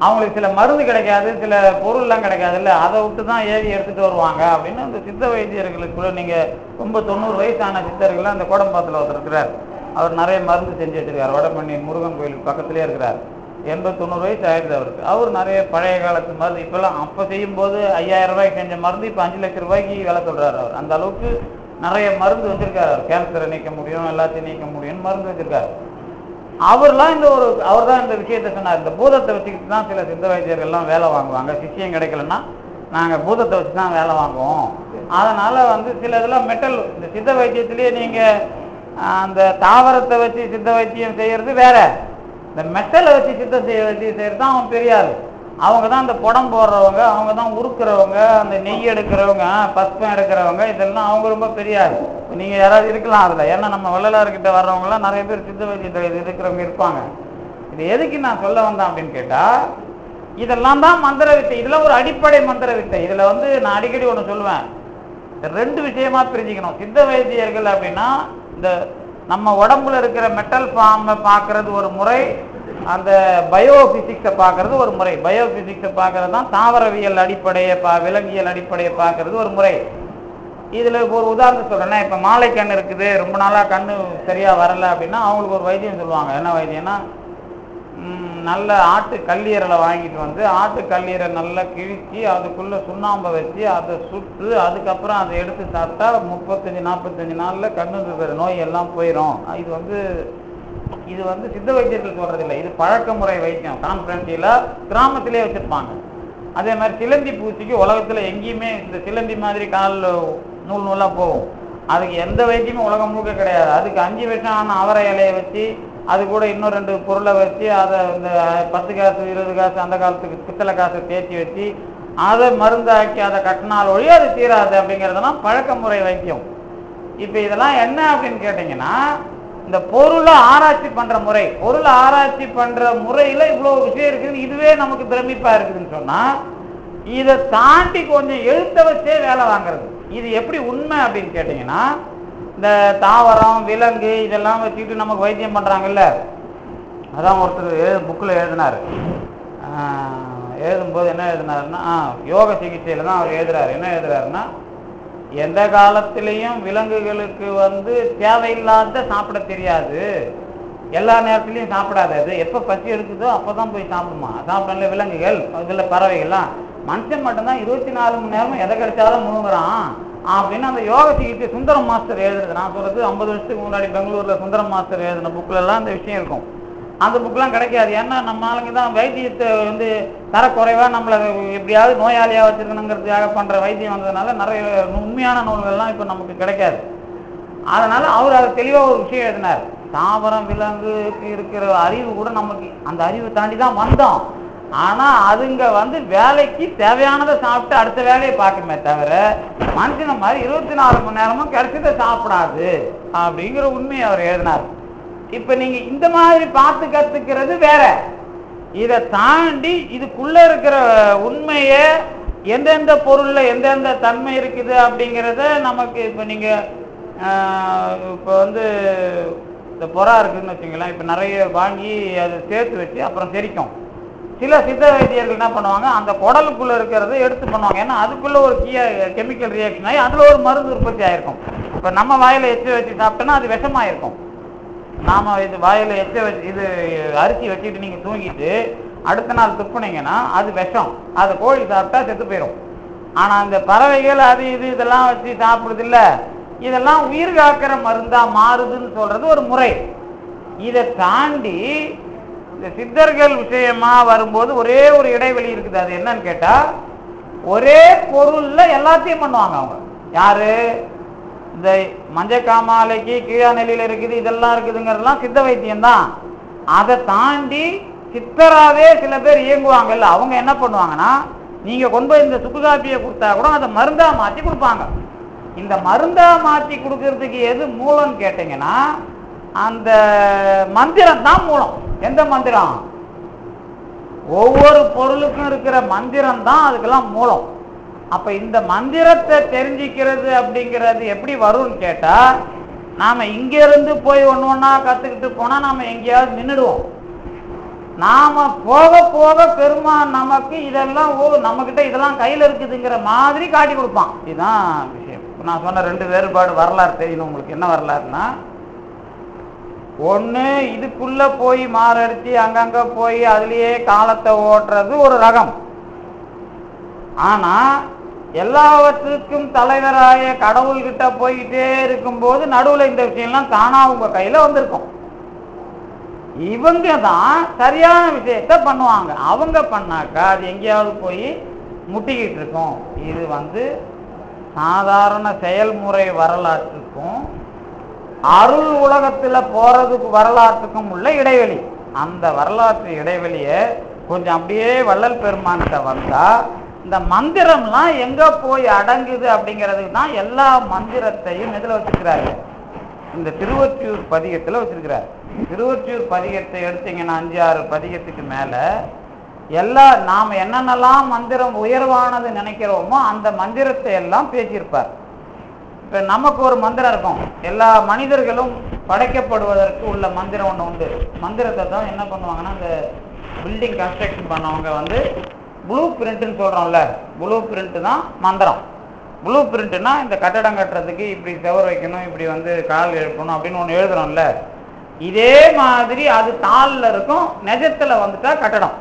அவங்களுக்கு சில மருந்து கிடைக்காது, சில பொருள்லாம் கிடைக்காது இல்லை, அதை விட்டு தான் ஏறி எடுத்துட்டு வருவாங்க அப்படின்னு அந்த சித்த வைத்தியர்களுக்குள்ள நீங்கள் ரொம்ப 90 வயசான சித்தர்கள் அந்த கோடம்பாத்தில் ஒருத்தர் இருக்கிறார். அவர் நிறைய மருந்து செஞ்சு வச்சிருக்கார். வடபண்ணி முருகன் கோயிலுக்கு பக்கத்துலேயே இருக்கிறார். 80-90 வயசு ஆயிடுது அவருக்கு. அவர் நிறைய பழைய காலத்து மருந்து இப்போல்லாம் அப்போ செய்யும்போது 5000 ரூபாய்க்கு செஞ்ச மருந்து இப்போ 5 லட்சம் ரூபாய்க்கு வேலை சொல்கிறார். அவர் அந்த அளவுக்கு நிறைய மருந்து வச்சிருக்காரு. அவர் கேன்சரை நீக்க முடியும், எல்லாத்தையும் நீக்க முடியும்னு மருந்து வச்சிருக்காரு. அவர் தான் இந்த விஷயத்தை சொன்னார். இந்த பூதத்தை வச்சுக்கிட்டு தான் சில சித்த வைத்தியர்கள்லாம் வேலை வாங்குவாங்க. சிஷியம் கிடைக்கலன்னா நாங்கள் பூதத்தை வச்சு தான் வேலை வாங்குவோம். அதனால சில இதெல்லாம் மெட்டல், இந்த சித்த வைத்தியத்திலேயே நீங்கள் அந்த தாவரத்தை வச்சு சித்த வைத்தியம் செய்யறது வேற, இந்த மெட்டலை வச்சு சித்த வைத்தியம் செய்யறது தான் அவன் பெரியாரு. அவங்க தான் அந்த புடம் போடுறவங்க, அவங்க தான் உருக்குறவங்க, அந்த நெய் எடுக்கிறவங்க, பஸ்பம் எடுக்கிறவங்க, இதெல்லாம் அவங்க ரொம்ப பெரியாரு. நீங்கள் யாராவது இருக்கலாம் அதில். ஏன்னா நம்ம வள்ளலார்கிட்ட வர்றவங்களாம் நிறைய பேர் சித்த வைத்தியத்தில் இருக்கிறவங்க இருப்பாங்க. இது எதுக்கு நான் சொல்ல வந்தேன் அப்படின்னு கேட்டால், இதெல்லாம் தான் மந்திர வித்தை. இதெல்லாம் ஒரு அடிப்படை மந்திர வித்தை. இதில் நான் அடிக்கடி ஒன்று சொல்லுவேன், 2 விஷயமா பிரிஞ்சுக்கணும். சித்த வைத்தியர்கள் அப்படின்னா இந்த நம்ம உடம்புல இருக்கிற மெட்டல் ஃபார்மை பார்க்கறது ஒரு முறை, அந்த பயோபிசிக்ஸை பார்க்கறது ஒரு முறை. பயோபிசிக்ஸை பார்க்கறது தான் தாவரவியல் அடிப்படையை விலங்கியல் அடிப்படையை பார்க்கறது ஒரு முறை. இதில் ஒரு உதாரணம் சொல்கிறேன்னா, இப்போ மாலை கண் இருக்குது, ரொம்ப நாளாக கண் சரியாக வரலை அப்படின்னா அவங்களுக்கு ஒரு வைத்தியம் சொல்லுவாங்க. என்ன வைத்தியம்னா, நல்ல ஆட்டு கல்லீரலை வாங்கிட்டு ஆட்டு கல்லீரை நல்லா கிழிச்சு அதுக்குள்ளே சுண்ணாம்பை வச்சு அதை சுட்டு அதுக்கப்புறம் அதை எடுத்து சாப்பிட்டா 35-45 நாளில் கண்ணு இருக்கிற நோய் எல்லாம் போயிடும். இது சித்த வைத்தியத்தில் சொல்கிறதில்லை, இது பழக்க முறை வைத்தியம். கான்ஃபரன்ஸில் கிராமத்திலே வச்சுருப்பாங்க. அதே மாதிரி சிலந்தி பூச்சிக்கு உலகத்தில் எங்கேயுமே இந்த சிலந்தி மாதிரி காலில் நூல் நூலாக போகும். அதுக்கு எந்த வைத்தியமும் உலகம் முழுக்க கிடையாது. அதுக்கு 5 விஷம் அவரை இலையை வச்சு அது கூட இன்னும் 2 பொருளை வச்சு அதை இந்த 10 காசு 20 காசு அந்த காலத்துக்கு பித்தளை காசை தேய்ச்சி வச்சு அதை மருந்தாக்கி அதை கட்டினால் ஒழி அது தீராது. அப்படிங்கிறதெல்லாம் பழக்க முறை வைத்தியம். இப்போ இதெல்லாம் என்ன அப்படின்னு கேட்டிங்கன்னா, இந்த பொருளை ஆராய்ச்சி பண்ணுற முறை, பொருளை ஆராய்ச்சி பண்ணுற முறையில் இவ்வளோ விஷயம் இருக்குது. இதுவே நமக்கு பிரமிப்பாக இருக்குதுன்னு சொன்னால், இதை தாண்டி கொஞ்சம் எழுத்த வச்சே வேலை வாங்குறது. இது எப்படி உண்மை அப்படின்னு கேட்டிங்கன்னா, இந்த தாவரம் விலங்கு இதெல்லாம் வச்சுக்கிட்டு நமக்கு வைத்தியம் பண்ணுறாங்கல்ல, அதான் ஒருத்தர் புக்கில் எழுதினார். எழுதும்போது என்ன எழுதினாருன்னா, யோக சிகிச்சையில் தான் அவர் எழுதுறாரு. என்ன எழுதுறாருன்னா, எந்த காலத்திலையும் விலங்குகளுக்கு தேவையில்லாத சாப்பிட தெரியாது, எல்லா நேரத்துலையும் சாப்பிடாது. அது எப்போ பசி எடுக்குதோ அப்போ தான் போய் சாப்பிடுமா. சாப்பிடல விலங்குகள், இதில் பறவைகள்லாம். மனுஷன் மட்டும்தான் 24 மணி நேரமும் எதை கிடைச்சாலும் முழுங்குறான் அப்படின்னு அந்த யோக சிகிச்சை சுந்தரம் மாஸ்டர் எழுதுறது. நான் சொல்கிறது 50 வருஷத்துக்கு முன்னாடி பெங்களூரில் சுந்தரம் மாஸ்டர் எழுதின புக்கிலெல்லாம் இந்த விஷயம் இருக்கும். அந்த புக்கெலாம் கிடைக்காது. ஏன்னா நம்ம ஆளுங்க தான் வைத்தியத்தை தரக்குறைவாக நம்மளை எப்படியாவது நோயாளியாக வச்சுருக்கணுங்கிறதுக்காக பண்ணுற வைத்தியம் வந்ததுனால நிறைய உண்மையான நூல்கள்லாம் இப்போ நமக்கு கிடைக்காது. அதனால் அவர் அதை தெளிவாக ஒரு விஷயம் எழுதினார். தாவரம் விலங்குக்கு இருக்கிற அறிவு கூட நமக்கு அந்த அறிவை தாண்டி தான் வந்தோம். ஆனால் அதுங்க வேலைக்கு தேவையானதை சாப்பிட்டு அடுத்த வேலையை பார்க்குமே தவிர மனுஷன மாதிரி 24 மணி நேரமும் கிடைச்சதை சாப்பிடாது அப்படிங்கிற உண்மையை அவர் எழுதினார். இப்போ நீங்கள் இந்த மாதிரி பார்த்து கற்றுக்கிறது வேற. இதை தாண்டி இதுக்குள்ளே இருக்கிற உண்மையை எந்தெந்த பொருளில் எந்தெந்த தன்மை இருக்குது அப்படிங்கிறத நமக்கு இப்போ நீங்கள் இப்போ இந்த புறா இருக்குதுன்னு வச்சுங்களேன். இப்போ நிறைய வாங்கி அதை சேர்த்து வச்சு அப்புறம் செரிக்கும். சில சித்த வைத்தியர்கள் என்ன பண்ணுவாங்க, அந்த குடலுக்குள்ளே இருக்கிறத எடுத்து பண்ணுவாங்க. ஏன்னா அதுக்குள்ளே ஒரு கெமிக்கல் ரியாக்ஷன் ஆகி அதில் ஒரு மருந்து உற்பத்தி ஆகிருக்கும். இப்போ நம்ம வாயில் எச்ச வச்சு சாப்பிட்டோன்னா அது விஷமாயிருக்கும். நாம் இது வாயில் எச்ச வச்சு இது அரிசி வச்சுக்கிட்டு நீங்கள் தூங்கிட்டு அடுத்த நாள் துப்புனீங்கன்னா அது விஷம். அதை கோழி சாப்பிட்டா செத்து போயிடும். ஆனால் அந்த பறவைகள் அது இதெல்லாம் வச்சு சாப்பிடுது இல்லை, இதெல்லாம் உயிர் காக்கிற மருந்தாக மாறுதுன்னு சொல்கிறது ஒரு முறை. இதை தாண்டி இந்த சித்தர்கள் விஷயமா வரும்போது ஒரே ஒரு இடைவெளி இருக்குது. அது என்னன்னு கேட்டால், ஒரே பொருளில் எல்லாத்தையும் பண்ணுவாங்க அவங்க. யாரு? இந்த மஞ்சக்காமாலைக்கு கீழா நெல்லியில் இருக்குது, இதெல்லாம் இருக்குதுங்கிறதுலாம் சித்த வைத்தியம் தான். அதை தாண்டி சித்தராகவே சில பேர் இயங்குவாங்கல்ல, அவங்க என்ன பண்ணுவாங்கன்னா, நீங்கள் கொண்டு போய் இந்த சுக்கு காப்பியை கொடுத்தா கூட அதை மருந்தாக மாற்றி கொடுப்பாங்க. இந்த மருந்தாக மாற்றி கொடுக்கறதுக்கு எது மூலம்னு கேட்டிங்கன்னா, அந்த மந்திரம் தான் மூலம். எந்த மந்திரம்? ஒவ்வொரு பொருளுக்கும் இருக்கிற மந்திரம் தான் அதுக்கெல்லாம் மூலம். அப்ப இந்த மந்திரத்தை தெரிஞ்சிக்கிறது அப்படிங்கிறது எப்படி வரும்னு கேட்டா, நாம இங்க இருந்து போய் ஒன்று ஒன்றா கத்துக்கிட்டு போனா நாம எங்கேயாவது நின்றுடுவோம். நாம போக போக பெருமான் நமக்கு இதெல்லாம் நம்ம கிட்ட இதெல்லாம் கையில இருக்குதுங்கிற மாதிரி காட்டி கொடுப்பான். இதுதான் விஷயம். நான் சொன்ன ரெண்டு வேறுபாடு வரலாறு தெரியணும் உங்களுக்கு. என்ன வரலாறுனா, ஒன்று இதுக்குள்ள போய் மாரடிச்சு அங்கங்க போய் அதுலேயே காலத்தை ஓட்டுறது ஒரு ரகம். ஆனா எல்லாவற்றுக்கும் தலைவராய கடவுள்கிட்ட போய்கிட்டே இருக்கும்போது நடுவில் இந்த விஷயம்லாம் தானா உங்க கையில வந்திருக்கும். இவங்க தான் சரியான விஷயத்த பண்ணுவாங்க. அவங்க பண்ணாக்கா அது எங்கேயாவது போய் முட்டிக்கிட்டு இருக்கும். இது சாதாரண செயல்முறை வரலாற்றுக்கும் அருள் உலகத்துல போறதுக்கு வரலாற்றுக்கும் உள்ள இடைவெளி. அந்த வரலாற்று இடைவெளியை கொஞ்சம் அப்படியே வள்ளல் பெருமான்கிட்ட வந்தா இந்த மந்திரம்லாம் எங்க போய் அடங்குது அப்படிங்கிறதுக்கு தான் எல்லா மந்திரத்தையும் எதில் வச்சிருக்கிறாரு? இந்த திருவொற்றியூர் பதிகத்தில் வச்சிருக்கிறார். திருவொற்றியூர் பதிகத்தை எடுத்தீங்கன்னா 5-6 பதிகத்துக்கு மேல நாம என்னென்னலாம் மந்திரம் உயர்வானது நினைக்கிறோமோ அந்த மந்திரத்தை எல்லாம் பேசியிருப்பார். இப்ப நமக்கு ஒரு மந்திரம் இருக்கும். எல்லா மனிதர்களும் படைக்கப்படுவதற்கு உள்ள மந்திரம் ஒன்று உண்டு. மந்திரத்தை தான் என்ன பண்ணுவாங்கன்னா, இந்த பில்டிங் கன்ஸ்ட்ரக்ஷன் பண்ணவங்க ப்ளூ பிரிண்ட்னு சொல்றோம்ல, ப்ளூ பிரிண்ட் தான் மந்திரம். ப்ளூ பிரிண்ட்னா இந்த கட்டடம் கட்டுறதுக்கு இப்படி செவர் வைக்கணும், இப்படி கால் எழுப்பணும் அப்படின்னு ஒன்று எழுதுறோம்ல, இதே மாதிரி அது தாளில் இருக்கும். நிஜத்துல வந்துட்டா கட்டடம்.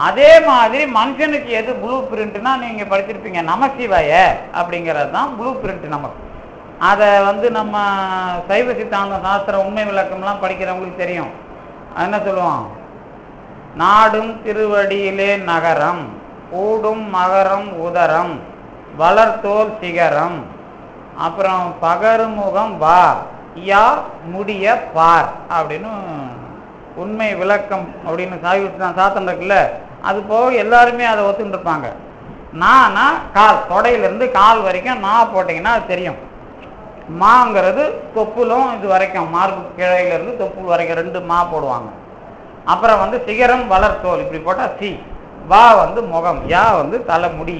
அதே மாதிரி மனுஷனுக்கு எது ப்ளூ பிரிண்ட்னா, நீங்க படிச்சிருப்பீங்க நமசிவாய அப்படிங்கிறது தான் ப்ளூ பிரிண்ட் நமக்கு. அதை நம்ம சைவ சித்தாந்த சாஸ்திர உண்மை விளக்கம்லாம் படிக்கிறவங்களுக்கு தெரியும். என்ன சொல்லுவோம்? நாடும் திருவடியிலே நகரம், ஊடும் மகரம் உதரம், வளர்த்தோல் சிகரம், அப்புறம் பகருமுகம் வா யா முடிய பார் அப்படின்னு உண்மை விளக்கம் அப்படின்னு சாத்தம் இருக்குல்ல, அது போக எல்லாருமே அதை ஒத்துட்டு இருப்பாங்க. நானா கால் தொடையிலிருந்து கால் வரைக்கும் நான் போட்டிங்கன்னா அது தெரியும். மாங்கிறது தொப்புலும் இது வரைக்கும், மார்பு கிளையிலிருந்து தொப்புள் வரைக்கும் 2 மா போடுவாங்க. அப்புறம் சிகரம் வளர்த்தோல் இப்படி போட்டால் சி, வா முகம், யா தலைமுடி.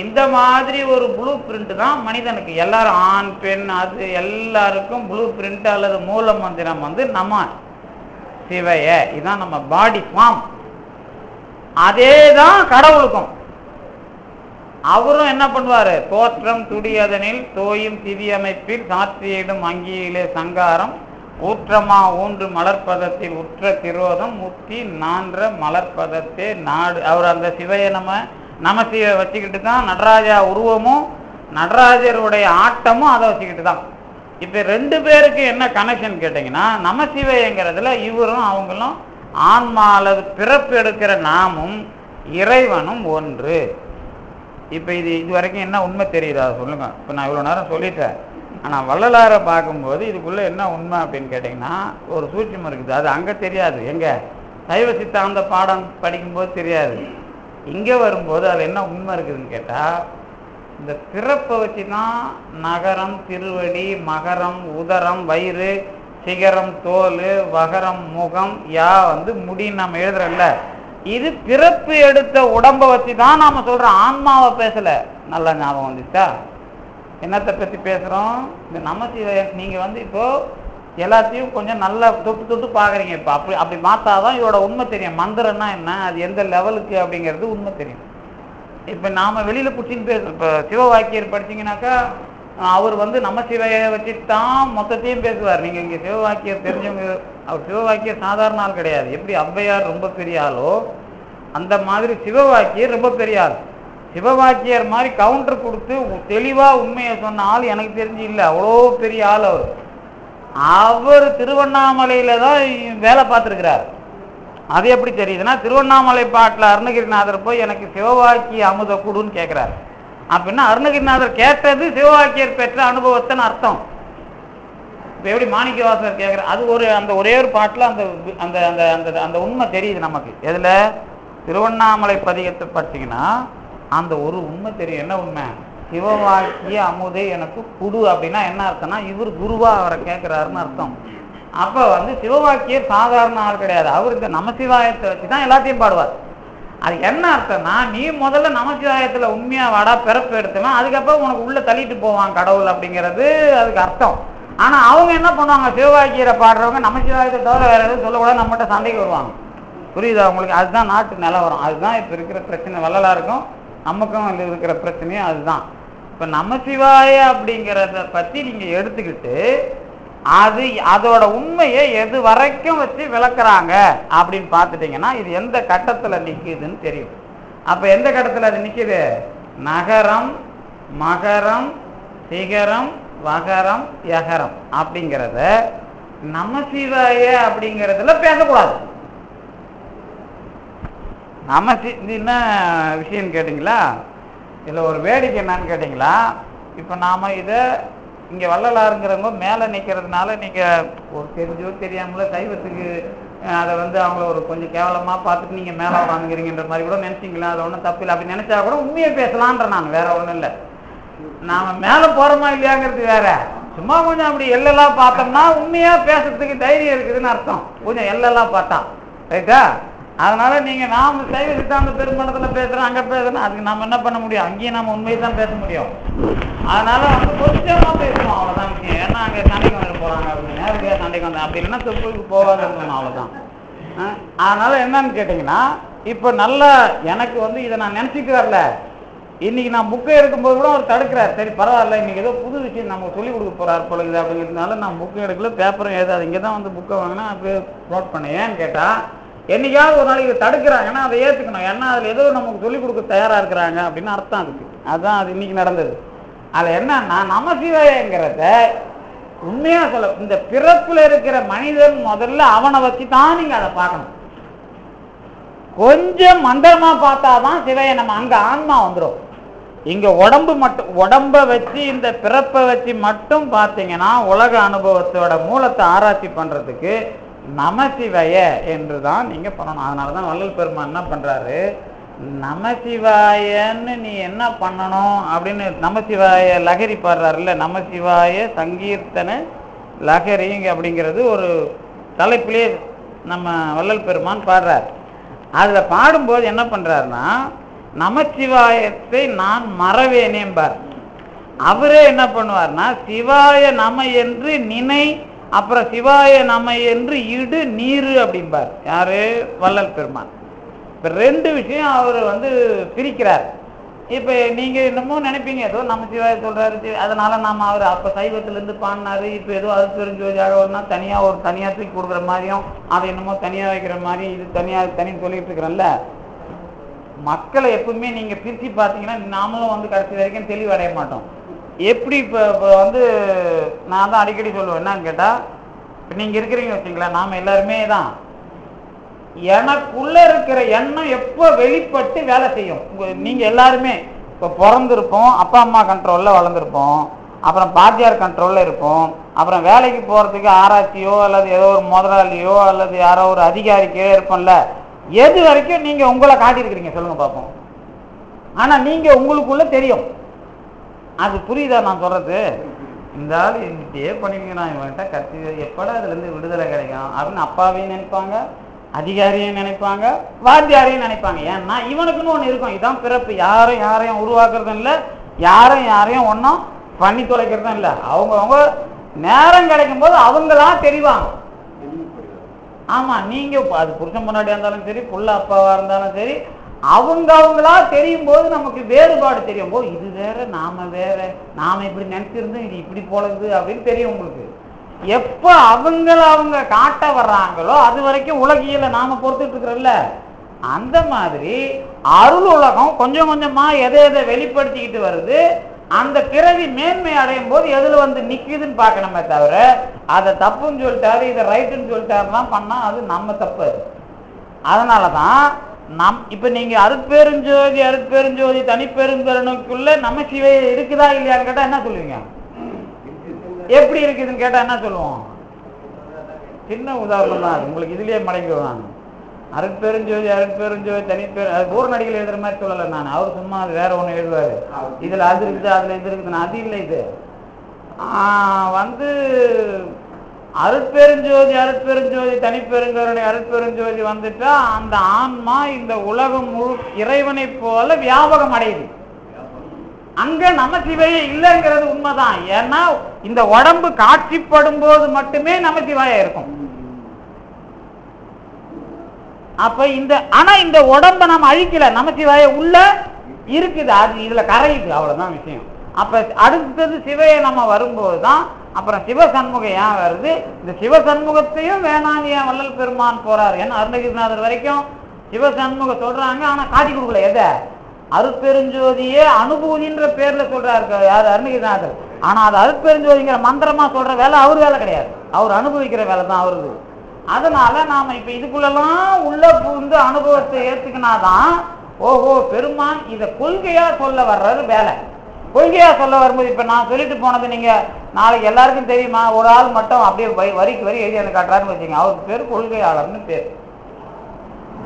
இந்த மாதிரி ஒரு ப்ளூ பிரிண்ட் தான் மனிதனுக்கு. எல்லாரும் ஆண் பெண் அது எல்லாருக்கும் ப்ளூ பிரிண்ட் அல்லது மூல மந்திரம் நம சிவைய. இதுதான் நம்ம பாடி ஃபார்ம். அதே தான் கடவுளுக்கும். அவரும் என்ன பண்ணுவாரு? தோற்றம் துடியதனில் தோயும் திதி அமைப்பில் சாற்றியிடும் அங்கியிலே சங்காரம் ஊற்றமா ஊன்று மலர்பதத்தில் உற்ற திரோதம் முத்தி நான்ற மலர்பதத்தே நாடு. அவர் அந்த சிவையை நமசிவை வச்சுக்கிட்டு தான் நடராஜா உருவமும் நடராஜருடைய ஆட்டமும் அதை வச்சுக்கிட்டு தான். இப்போ 2 பேருக்கு என்ன கனெக்ஷன் கேட்டிங்கன்னா, நமசிவைங்கிறதுல இவரும் அவங்களும் ஆன்மா அல்லது பிறப்பு எடுக்கிற நாமும் இறைவனும் ஒன்று. இப்போ இது வரைக்கும் என்ன உண்மை தெரியுதா சொல்லுங்க. இப்போ நான் இவ்வளோ நேரம் சொல்லிட்டேன். ஆனால் வள்ளலாரை பார்க்கும்போது இதுக்குள்ளே என்ன உண்மை அப்படின்னு கேட்டிங்கன்னா, ஒரு சூட்சம் இருக்குது. அது அங்கே தெரியாது. எங்கே சைவ சித்தாந்த பாடம் படிக்கும்போது தெரியாது. இங்கே வரும்போது அது என்ன உண்மை இருக்குதுன்னு கேட்டால், இந்த பிறப்பை வச்சு தான் நகரம் திருவடி, மகரம் உதரம் வயிறு, சிகரம் தோல், வகரம் முகம், யா முடின்னு நம்ம எழுதுறோம்ல, இது பிறப்பு எடுத்த உடம்பை வச்சு தான் நாம சொல்றோம். ஆன்மாவை பேசல. நல்லா ஞாபகம் வந்துச்சா? என்னத்தை பற்றி பேசுகிறோம்? இந்த நமசிவாய நீங்கள் இப்போ எல்லாத்தையும் கொஞ்சம் நல்லா தொட்டு பார்க்குறீங்க. இப்போ அப்படி மாற்றாதான் இதோட உண்மை தெரியும். மந்திரம்னா என்ன, அது எந்த லெவலுக்கு அப்படிங்கிறது உண்மை தெரியும். இப்போ நாம் வெளியில் பிடிச்சின்னு பேச, இப்போ சிவவாக்கியர் படிச்சிங்கனாக்கா அவர் நமசிவாய வச்சு தான் மொத்தத்தையும் பேசுவார். நீங்கள் இங்கே சிவவாக்கியர் தெரிஞ்சவங்க, அவர் சிவவாக்கியர் சாதாரண ஆள் கிடையாது. எப்படி ஔவையார் ரொம்ப பெரிய ஆளோ அந்த மாதிரி சிவவாக்கியர் ரொம்ப பெரிய ஆள். சிவவாக்கியர் மாதிரி கவுண்டர் கொடுத்து தெளிவாக உண்மையை சொன்ன ஆள் எனக்கு தெரிஞ்சு இல்லை. அவ்வளோ பெரிய ஆள் அவர். அவர் திருவண்ணாமலையில தான் வேலை பார்த்துருக்கிறார். அது எப்படி தெரியுதுன்னா, திருவண்ணாமலை பாட்டில் அருணகிரிநாதர் போய் எனக்கு சிவவாக்கிய அமுத குடுன்னு கேட்குறாரு. அப்படின்னா அருணகிரிநாதர் கேட்டது சிவவாக்கியர் பெற்ற அனுபவத்தின் அர்த்தம். இப்போ எப்படி மாணிக்கவாசகர் கேட்குறார், அது அந்த ஒரே ஒரு பாட்டில் அந்த அந்த அந்த அந்த உண்மை தெரியுது நமக்கு. எதில்? திருவண்ணாமலை பதிகத்தை பார்த்தீங்கன்னா அந்த ஒரு உண்மை தெரியும். என்ன உண்மை? சிவவாக்கிய அமுதே எனக்கு குடு அப்படின்னா என்ன அர்த்தம்னா, இவர் குருவா அவரை கேட்குறாருன்னு அர்த்தம். அப்போ வந்து சிவவாக்கியர் சாதாரண ஆள் கிடையாது. அவர் இந்த நமசிவாயத்தை வச்சு தான் எல்லாத்தையும் பாடுவார். அது என்ன அர்த்தம்னா, நீ முதல்ல நமசிவாயத்தில் உண்மையாக வாடா பிறப்பு எடுத்துவேன், அதுக்கப்புறம் உனக்கு உள்ள தள்ளிட்டு போவான் கடவுள் அப்படிங்கிறது அதுக்கு அர்த்தம். ஆனால் அவங்க என்ன பண்ணுவாங்க, சிவவாக்கியரை பாடுறவங்க நமசிவாயத்தை தவிர வேற எதுவும் சொல்லக்கூடாது, நம்மகிட்ட சண்டைக்கு வருவாங்க. புரியுதா உங்களுக்கு? அதுதான் நாட்டு நிலவரம். அதுதான் இப்போ இருக்கிற பிரச்சனை. வள்ளலாருக்கும் நமக்கும் இருக்கிற பிரச்சனையும் அதுதான். இப்போ நமசிவாய அப்படிங்கிறத பற்றி நீங்கள் எடுத்துக்கிட்டு அதோட உண்மையை எது வரைக்கும் வச்சு விளக்குறாங்க அப்படின்னு பார்த்துட்டீங்கன்னா இது எந்த கட்டத்தில் நிற்குதுன்னு தெரியும். அப்போ எந்த கட்டத்தில் அது நிற்குது? நகரம், மகரம், சிகரம், வகரம், யகரம் அப்படிங்கிறத நமசிவாய அப்படிங்கிறதுல பேசக்கூடாது. இது என்ன விஷயம்னு கேட்டிங்களா? இதில் ஒரு வேடிக்கை என்னன்னு கேட்டிங்களா, இப்போ நாம் இதை இங்கே வள்ளலாருங்கிறவங்க மேலே நிற்கிறதுனால நீங்கள் ஒரு தெரிஞ்சோ தெரியாமல சைவத்துக்கு அதை வந்து அவங்கள ஒரு கொஞ்சம் கேவலமாக பார்த்துட்டு நீங்கள் மேலே உட்காந்துக்கிறீங்கன்ற மாதிரி கூட நினச்சிங்களா? அது ஒன்றும் தப்பு இல்லை. அப்படி நினச்சா கூட உண்மையை பேசலான்ற நான், வேற ஒன்றும் இல்லை. நாம் மேலே போகிறோமா இல்லையாங்கிறது வேற. சும்மா கொஞ்சம் அப்படி எல்லாம் பார்த்தோம்னா உண்மையாக பேசுறதுக்கு தைரியம் இருக்குதுன்னு அர்த்தம். கொஞ்சம் எல்லாம் பார்த்தா ரைட்டா? அதனால நீங்கள் நாம் சைவ சித்தாந்த பெருமளத்தில் பேசுகிறோம், அங்கே பேசுகிறோம், அதுக்கு நம்ம என்ன பண்ண முடியும்? அங்கேயும் நம்ம உண்மையை தான் பேச முடியும். அதனால வந்து கொஞ்சமாக பேசுவோம், அவ்வளோதான் விஷயம். ஏன்னா அங்கே சண்டைக்கு வந்துட்டு போகிறாங்க அப்படின்னு, நேரடியாக சண்டைக்கு வந்தேன் அப்படி இல்லைன்னா தொப்புக்கு போகாதுன்னு, அவ்வளோதான். அதனால என்னன்னு கேட்டிங்கன்னா, இப்போ நல்லா எனக்கு வந்து இதை நான் நினச்சிட்டு வரல. இன்னைக்கு நான் புக்கை எடுக்கும்போது கூட அவர் தடுக்கிறார். சரி பரவாயில்ல, இன்னைக்கு ஏதோ புது விஷயம் நமக்கு சொல்லிக் கொடுக்க போகிறார் பொழுது அப்படிங்கிறதுனால நான் புக்கை எடுக்கல, பேப்பரும் ஏதாவது இங்கே தான் வந்து புக்கை வாங்கினா அப்படியே நோட் பண்ணேன். ஏன்னு கேட்டால் என்னைக்காவது ஒரு நாளைக்கு தடுக்கிறாங்கன்னா அதை ஏற்றுக்கணும். ஏன்னா அதில் ஏதோ நமக்கு சொல்லிக் கொடுக்க தயாராக இருக்கிறாங்க அப்படின்னு அர்த்தம் அதுக்கு. அதுதான் அது இன்னைக்கு நடந்தது. அதில் என்னன்னா, நமசிவாயங்கிறத உண்மையாக சொல்ல, இந்த பிறப்பில் இருக்கிற மனிதன் முதல்ல அவனை வச்சு தான் நீங்கள் அதை பார்க்கணும். கொஞ்சம் மந்திரமாக பார்த்தாதான் சிவையை நம்ம அங்கே ஆன்மா வந்துடும். இங்கே உடம்பு மட்டும், உடம்பை வச்சு இந்த பிறப்பை வச்சு மட்டும் பார்த்தீங்கன்னா உலக அனுபவத்தோட மூலத்தை ஆராய்ச்சி பண்ணுறதுக்கு நமசிவாய என்று தான் நீங்கள் பண்ணணும். அதனால தான் வள்ளல் பெருமான் என்ன பண்ணுறாரு, நமசிவாயன்னு நீ என்ன பண்ணணும் அப்படின்னு நமசிவாய லகரி பாடுறாருல்ல, நமசிவாய சங்கீர்த்தன லகரி அப்படிங்கிறது ஒரு தலைப்பிலே நம்ம வள்ளல் பெருமான் பாடுறார். அதில் பாடும்போது என்ன பண்ணுறாருன்னா, நமசிவாயத்தை நான் மறவேனேம்பார். அவரே என்ன பண்ணுவார்னா, சிவாய நம என்று நினை, அப்புறம் சிவாய நம என்று இடு நீரு அப்படிம்பார். யாரு? வள்ளல் பெருமான். இப்போ ரெண்டு விஷயம் அவர் வந்து பிரிக்கிறார். இப்போ நீங்கள் இன்னமும் நினைப்பீங்க ஏதோ நமசிவாய சொல்கிறாரு, அதனால நாம் அவர் அப்போ சைவத்திலேருந்து பாடினாரு, இப்போ ஏதோ அது பெருஞ்சோதியாக ஒன்றா தனியாக ஒரு தனியாக தூக்கி கொடுக்குற மாதிரியும் அதை என்னமோ தனியாக வைக்கிற மாதிரி இது தனியாக தனின்னு சொல்லிட்டு இருக்கிறேன்ல. மக்களை எப்பவுமே நீங்கள் பிரித்து பார்த்தீங்கன்னா நாமளும் வந்து கடைசி வரைக்கும் தெளிவடைய மாட்டோம். எப்படி இப்போ வந்து நான் தான் அடிக்கடி சொல்லுவேன், என்னன்னு கேட்டால், இப்போ நீங்கள் இருக்கிறீங்க வச்சுங்களா, நாம் எல்லாருமே தான் எனக்குள்ள இருக்கிற எண்ணம் எப்போ வெளிப்பட்டு வேலை செய்யும். நீங்கள் எல்லாருமே இப்போ பிறந்திருப்போம், அப்பா அம்மா கண்ட்ரோலில் வளர்ந்துருப்போம், அப்புறம் பாட்டியார் கண்ட்ரோலில் இருப்போம், அப்புறம் வேலைக்கு போகிறதுக்கு ஆராய்ச்சியோ அல்லது ஏதோ ஒரு முதலாளியோ அல்லது யாரோ ஒரு அதிகாரிக்கோ இருப்போம்ல. எது வரைக்கும் நீங்கள் உங்களை காட்டியிருக்கிறீங்க சொல்லுங்கள் பார்ப்போம். ஆனால் நீங்கள் உங்களுக்குள்ள தெரியும். அது புரியுதா நான் சொல்கிறது? இந்த ஆள் இப்படியே பண்ணிருக்கேன், நான் இவன்கிட்ட கத்தி எப்படா அதுலேருந்து விடுதலை கிடைக்கும் அப்படின்னு அப்பாவையும் நினைப்பாங்க, அதிகாரியும் நினைப்பாங்க, வாத்தியாரையும் நினைப்பாங்க. ஏன்னா இவனுக்குன்னு ஒன்று இருக்கும், இதுதான் பிறப்பு. யாரும் யாரையும் உருவாக்குறதும் இல்லை, யாரும் யாரையும் ஒன்றும் பண்ணி தொலைக்கிறதும் இல்லை. அவங்கவுங்க நேரம் கிடைக்கும் போது அவங்களாம் தெரிவாங்க. ஆமாம், நீங்கள் அது புருஷன் முன்னாடியாக இருந்தாலும் சரி, புள்ள அப்பாவாக இருந்தாலும் சரி, அவங்களா தெரியும் போது நமக்கு வேறுபாடு தெரியும் போது இது வேற நாம வேற, நாம இப்படி நினைச்சிருந்தோம் இது இப்படி போலது அப்படின்னு தெரியும் உங்களுக்கு. எப்போ அவங்க காட்ட வர்றாங்களோ அது வரைக்கும் உலகியல நாம பொறுத்துட்டு இருக்கிறோம்ல. அந்த மாதிரி அருள் உலகம் கொஞ்சம் கொஞ்சமா எதை எதை வெளிப்படுத்திக்கிட்டு வருது. அந்த பிறவி மேன்மை அடையும் போது எதுல வந்து நிக்குதுன்னு பார்க்கணுமே தவிர அதை தப்புன்னு சொல்லிட்டாரு இதை ரைட்டுன்னு சொல்லிட்டாருலாம் பண்ணா அது நம்ம தப்பு. அதனாலதான் இப்ப நீங்க அருட்பெருஞ்சோதி தனிப்பெருங்கருணைக்குள்ள நமசிவாய இருக்குதா இல்லையான்னு கேட்டா என்ன சொல்லுவீங்க? எப்படி இருக்குதுன்னு கேட்டா என்ன சொல்லுவோம்? சின்ன உதாரணம் தான், உங்களுக்கு இதுலயே மடங்கிடுவாங்க. அருட்பெருஞ்சோதி தனிப்பெரு பூர்ணடிகள் எழுதுற மாதிரி சொல்லலை நான். அவர் சும்மா அது வேற ஒண்ணு எழுதுவாரு, இதுல அது இருக்குது அதுல இது இருக்குதுன்னு. அது இல்லை. இது வந்து அருட்பெருஞ்சோதி அருட்பெருஞ்சோதி தனிப்பெருங்கருணை அருட்பெருஞ்சோதி வந்துட்டா அந்த ஆன்மா இந்த உலகம் முழு இறைவனை போல வியாபகம் அடையுது. அங்க நமசிவாய இல்லைங்கிறது உண்மைதான். ஏன்னா இந்த உடம்பு காட்சிப்படும் போது மட்டுமே நமசிவாய இருக்கும். அப்ப ஆனா இந்த உடம்ப நம்ம அழிக்கல, நமசிவாய உள்ள இருக்குது, அது இதுல கரையுது, அவ்வளவுதான் விஷயம். அப்ப அடுத்தது சிவைய நம்ம வரும்போதுதான் அப்புறம் சிவசண்முகம் ஏன் வருது. இந்த சிவசண்முகத்தையும் வேணாங்க ஏன் வள்ளல் பெருமான் போறாரு. ஏன்னா அருணகிரிநாதர் வரைக்கும் சிவசண்முக சொல்றாங்க, ஆனா காட்டி கொடுக்கல. எதை? அருட்பெருஞ்சோதியே அனுபூதின்ற பேர்ல சொல்றாரு யாரு? அருணகிரிநாதர். ஆனா அது அருட்பெருஞ்சோதிங்கிற மந்திரமா சொல்ற வேலை அவர் வேலை கிடையாது, அவர் அனுபவிக்கிற வேலை தான் அவருக்கு. அதனால நாம இப்ப இதுக்குள்ளெல்லாம் உள்ள புகுந்து அனுபவத்தை ஏத்துக்கினாதான் ஓஹோ பெருமான் இத கொள்கையா சொல்ல வர்றது வேலை. கொள்கையா சொல்ல வரும்போது இப்ப நான் சொல்லிட்டு போனது நீங்க நாளைக்கு எல்லாருக்கும் தெரியுமா? ஒரு ஆள் மட்டும் அப்படியே வரிக்கு வரி எழுதி எனக்கு காட்டுறாருன்னு வச்சுங்க, அவருக்கு பேர் கொள்கையாளர்னு பேர்.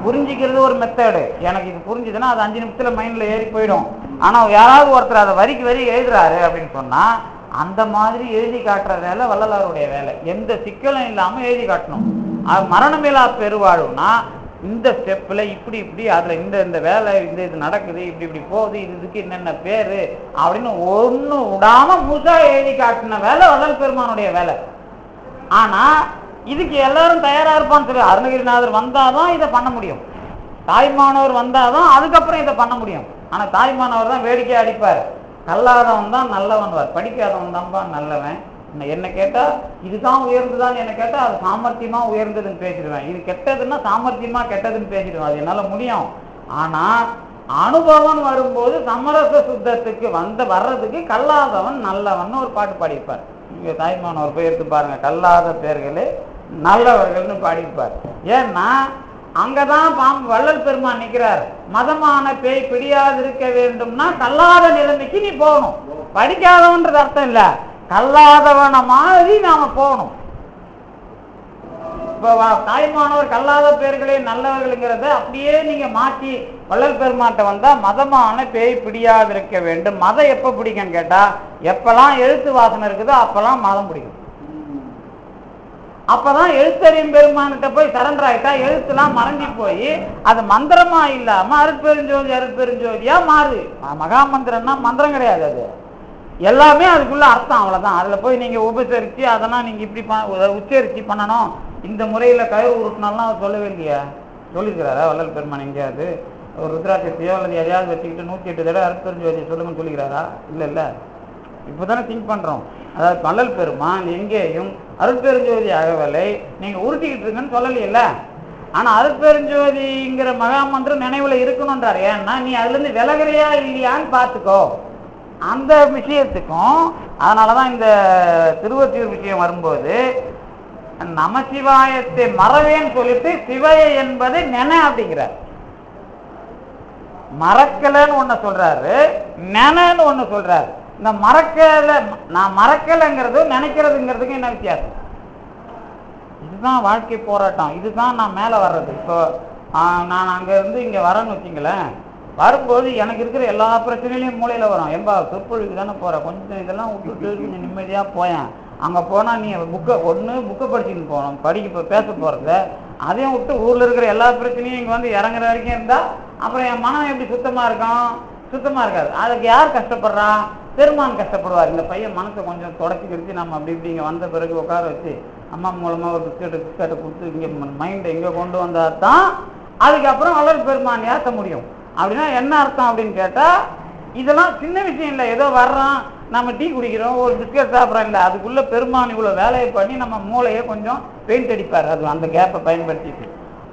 புரிஞ்சிக்கிறது ஒரு மெத்தடு. எனக்கு இது புரிஞ்சுதுன்னா அது 5 நிமிஷத்துல மைண்ட்ல ஏறி போயிடும். ஆனா யாராவது ஒருத்தர் அதை வரிக்கு வரி எழுதுறாரு அப்படின்னு சொன்னா அந்த மாதிரி எழுதி காட்டுற வேலை வள்ளலாருடைய வேலை. எந்த சிக்கலும் இல்லாம எழுதி காட்டணும். அது மரணமில்லா பெருவாழ்வுனா இந்த ஸ்டெப்ல இப்படி இப்படி அதுல இந்த வேலை இது நடக்குது, இப்படி இப்படி போகுது, இதுக்கு என்னென்ன பேரு அப்படின்னு ஒண்ணு விடாம முழுசா எழுதி காட்டின வேலை வள்ளல் பெருமானுடைய வேலை. ஆனா இதுக்கு எல்லாரும் தயாரா இருப்பான்னு சொல்லி அருணகிரிநாதர் வந்தாதான் இதை பண்ண முடியும். தாய்மானவர் வந்தாதான் அதுக்கப்புறம் இதை பண்ண முடியும். ஆனா தாய்மானவர் தான் வேடிக்கையா அடிப்பார். கல்லாதவன் தான் நல்லவன்வார், படிக்காதவன் தான்பா நல்லவன். என்ன கேட்டா இதுதான் உயர்ந்துதான், என்ன கேட்டா அது சாமர்த்தியமா உயர்ந்ததுன்னு பேசிடுவேன், இது கெட்டதுன்னா சாமர்த்தியமா கெட்டதுன்னு பேசிடுவேன், அது என்னால முடியும். ஆனா அனுபவம் வரும்போது சமரச சுத்தத்துக்கு வர்றதுக்கு கல்லாதவன் நல்லவன் ஒரு பாட்டு பாடியிருப்பார். இங்க தாய்மானவர் போய் எடுத்து பாருங்க, கல்லாத பேர்களே நல்லவர்கள்னு பாடியிருப்பார். ஏன்னா அங்கதான் வள்ளல் பெருமான் நிற்கிறார். மதமான பேய் பிடியாதிருக்க வேண்டும்னா கல்லாத நிலைமைக்கு நீ போகணும். படிக்காதவன்றது அர்த்தம் இல்ல, கல்லாதவன மாதிரி நாம போகணும். இப்ப தாய்மானவர் கல்லாத பேர்களே நல்லவர்கள்ங்கிறத அப்படியே நீங்க மாற்றி வள்ளல் பெருமாட்ட வந்தா மதமான பேய் பிடியாதிருக்க வேண்டும். மதம் எப்ப பிடிக்கும்னு கேட்டா எப்பெல்லாம் எழுத்து வாசனை இருக்குதோ அப்பெல்லாம் மதம் பிடிக்கும். அப்பதான் எழுத்தறியும் பெருமான்கிட்ட போய் சரண்டர் ஆயிட்டா எழுத்துலாம் மறைஞ்சி போய் அது மந்திரமா இல்லாம அருட்பெருஞ்சோதி அருட்பெருஞ்சோதியா மாறுது. மகா மந்திரம்னா மந்திரம் கிடையாது, அது எல்லாமே அதுக்குள்ள அர்த்தம், அவ்வளவுதான். அதுல போய் நீங்க உபசரிச்சு அதெல்லாம் நீங்க இப்படி உச்சரிச்சு பண்ணணும், இந்த முறையில கயிறு உருட்டினாலும் அவர் சொல்லவே இல்லையா? சொல்லியிருக்கிறாரா வள்ளல் பெருமான் எங்கேயாவது? ஒரு ருத்ராட்சத்தையோ அல்லது எதையாவது வச்சுக்கிட்டு 108 தடவை அருட்பெருஞ்சோதியை சொல்லுங்கன்னு சொல்லிக்கிறாரா? இல்ல இல்ல. இப்பதானே திங்க் பண்றோம். அதாவது வள்ளல் பெருமான் எங்கேயும் அருட்பெருஞ்சோதி அகவலை நீங்க உருட்டிக்கிட்டு இருக்குன்னு சொல்லலையில்ல. ஆனா அருட்பெருஞ்சோதிங்கிற மகா மந்திரம் நினைவுல இருக்கணும்ன்றார். ஏன்னா நீ அதுல இருந்து விலகிறியா இல்லையான்னு பாத்துக்கோ, அந்த விஷயத்துக்கும். அதனாலதான் இந்த திருவொற்றியூர் விஷயம் வரும்போது நமசிவாயத்தை மறவேன்னு சொல்லிட்டு சிவைய என்பதை நினை அப்படிங்கிறார். மறக்கலன்னு ஒண்ணு சொல்றாரு, நினைன்னு ஒண்ணு சொல்றாரு. இந்த மறக்கல, நான் மறக்கலைங்கிறது நினைக்கிறதுங்கிறதுக்கு என்ன வித்தியாசம்? இதுதான் வாழ்க்கை போராட்டம், இதுதான் நான் மேல வர்றது. இப்போ நான் அங்க இருந்து இங்க வரேன்னு வச்சுங்களேன், வரும்போது எனக்கு இருக்கிற எல்லா பிரச்சனையிலையும் மூளையில வரும். எம்பா சொற்பொழிவுக்கு தானே போற, கொஞ்சம் இதெல்லாம் விட்டுட்டு கொஞ்சம் நிம்மதியா போயேன். அங்க போனா நீ புக்கை படிச்சுன்னு போகணும், பேச போறத அதையும் விட்டு ஊர்ல இருக்கிற எல்லா பிரச்சனையும் இங்க வந்து இறங்குற வரைக்கும் இருந்தா அப்புறம் என் மனம் எப்படி சுத்தமா இருக்கும்? சுத்தமா இருக்காது. அதுக்கு யார் கஷ்டப்படுறா? பெருமான் கஷ்டப்படுவார். இந்த பையன் மனசை கொஞ்சம் தொடச்சி கிடிச்சு நம்ம அப்படி இப்படி இங்கே வந்த பிறகு உட்கார வச்சு அம்மா மூலமாக ஒரு பிஸ்கட்டை கொடுத்து இங்கே மைண்டை இங்கே கொண்டு வந்தால் தான் அதுக்கப்புறம் வள்ளல் பெருமான் ஏற்ற முடியும். அப்படின்னா என்ன அர்த்தம் அப்படின்னு கேட்டால் இதெல்லாம் சின்ன விஷயம் இல்லை. ஏதோ வர்றோம், நம்ம டீ குடிக்கிறோம், ஒரு பிஸ்கட் சாப்பிட்றோம் இல்லை, அதுக்குள்ளே பெருமான் இவ்வளோ வேலையை பண்ணி நம்ம மூளையை கொஞ்சம் பெயிண்ட் அடிப்பார், அது அந்த கேப்பை பயன்படுத்திட்டு.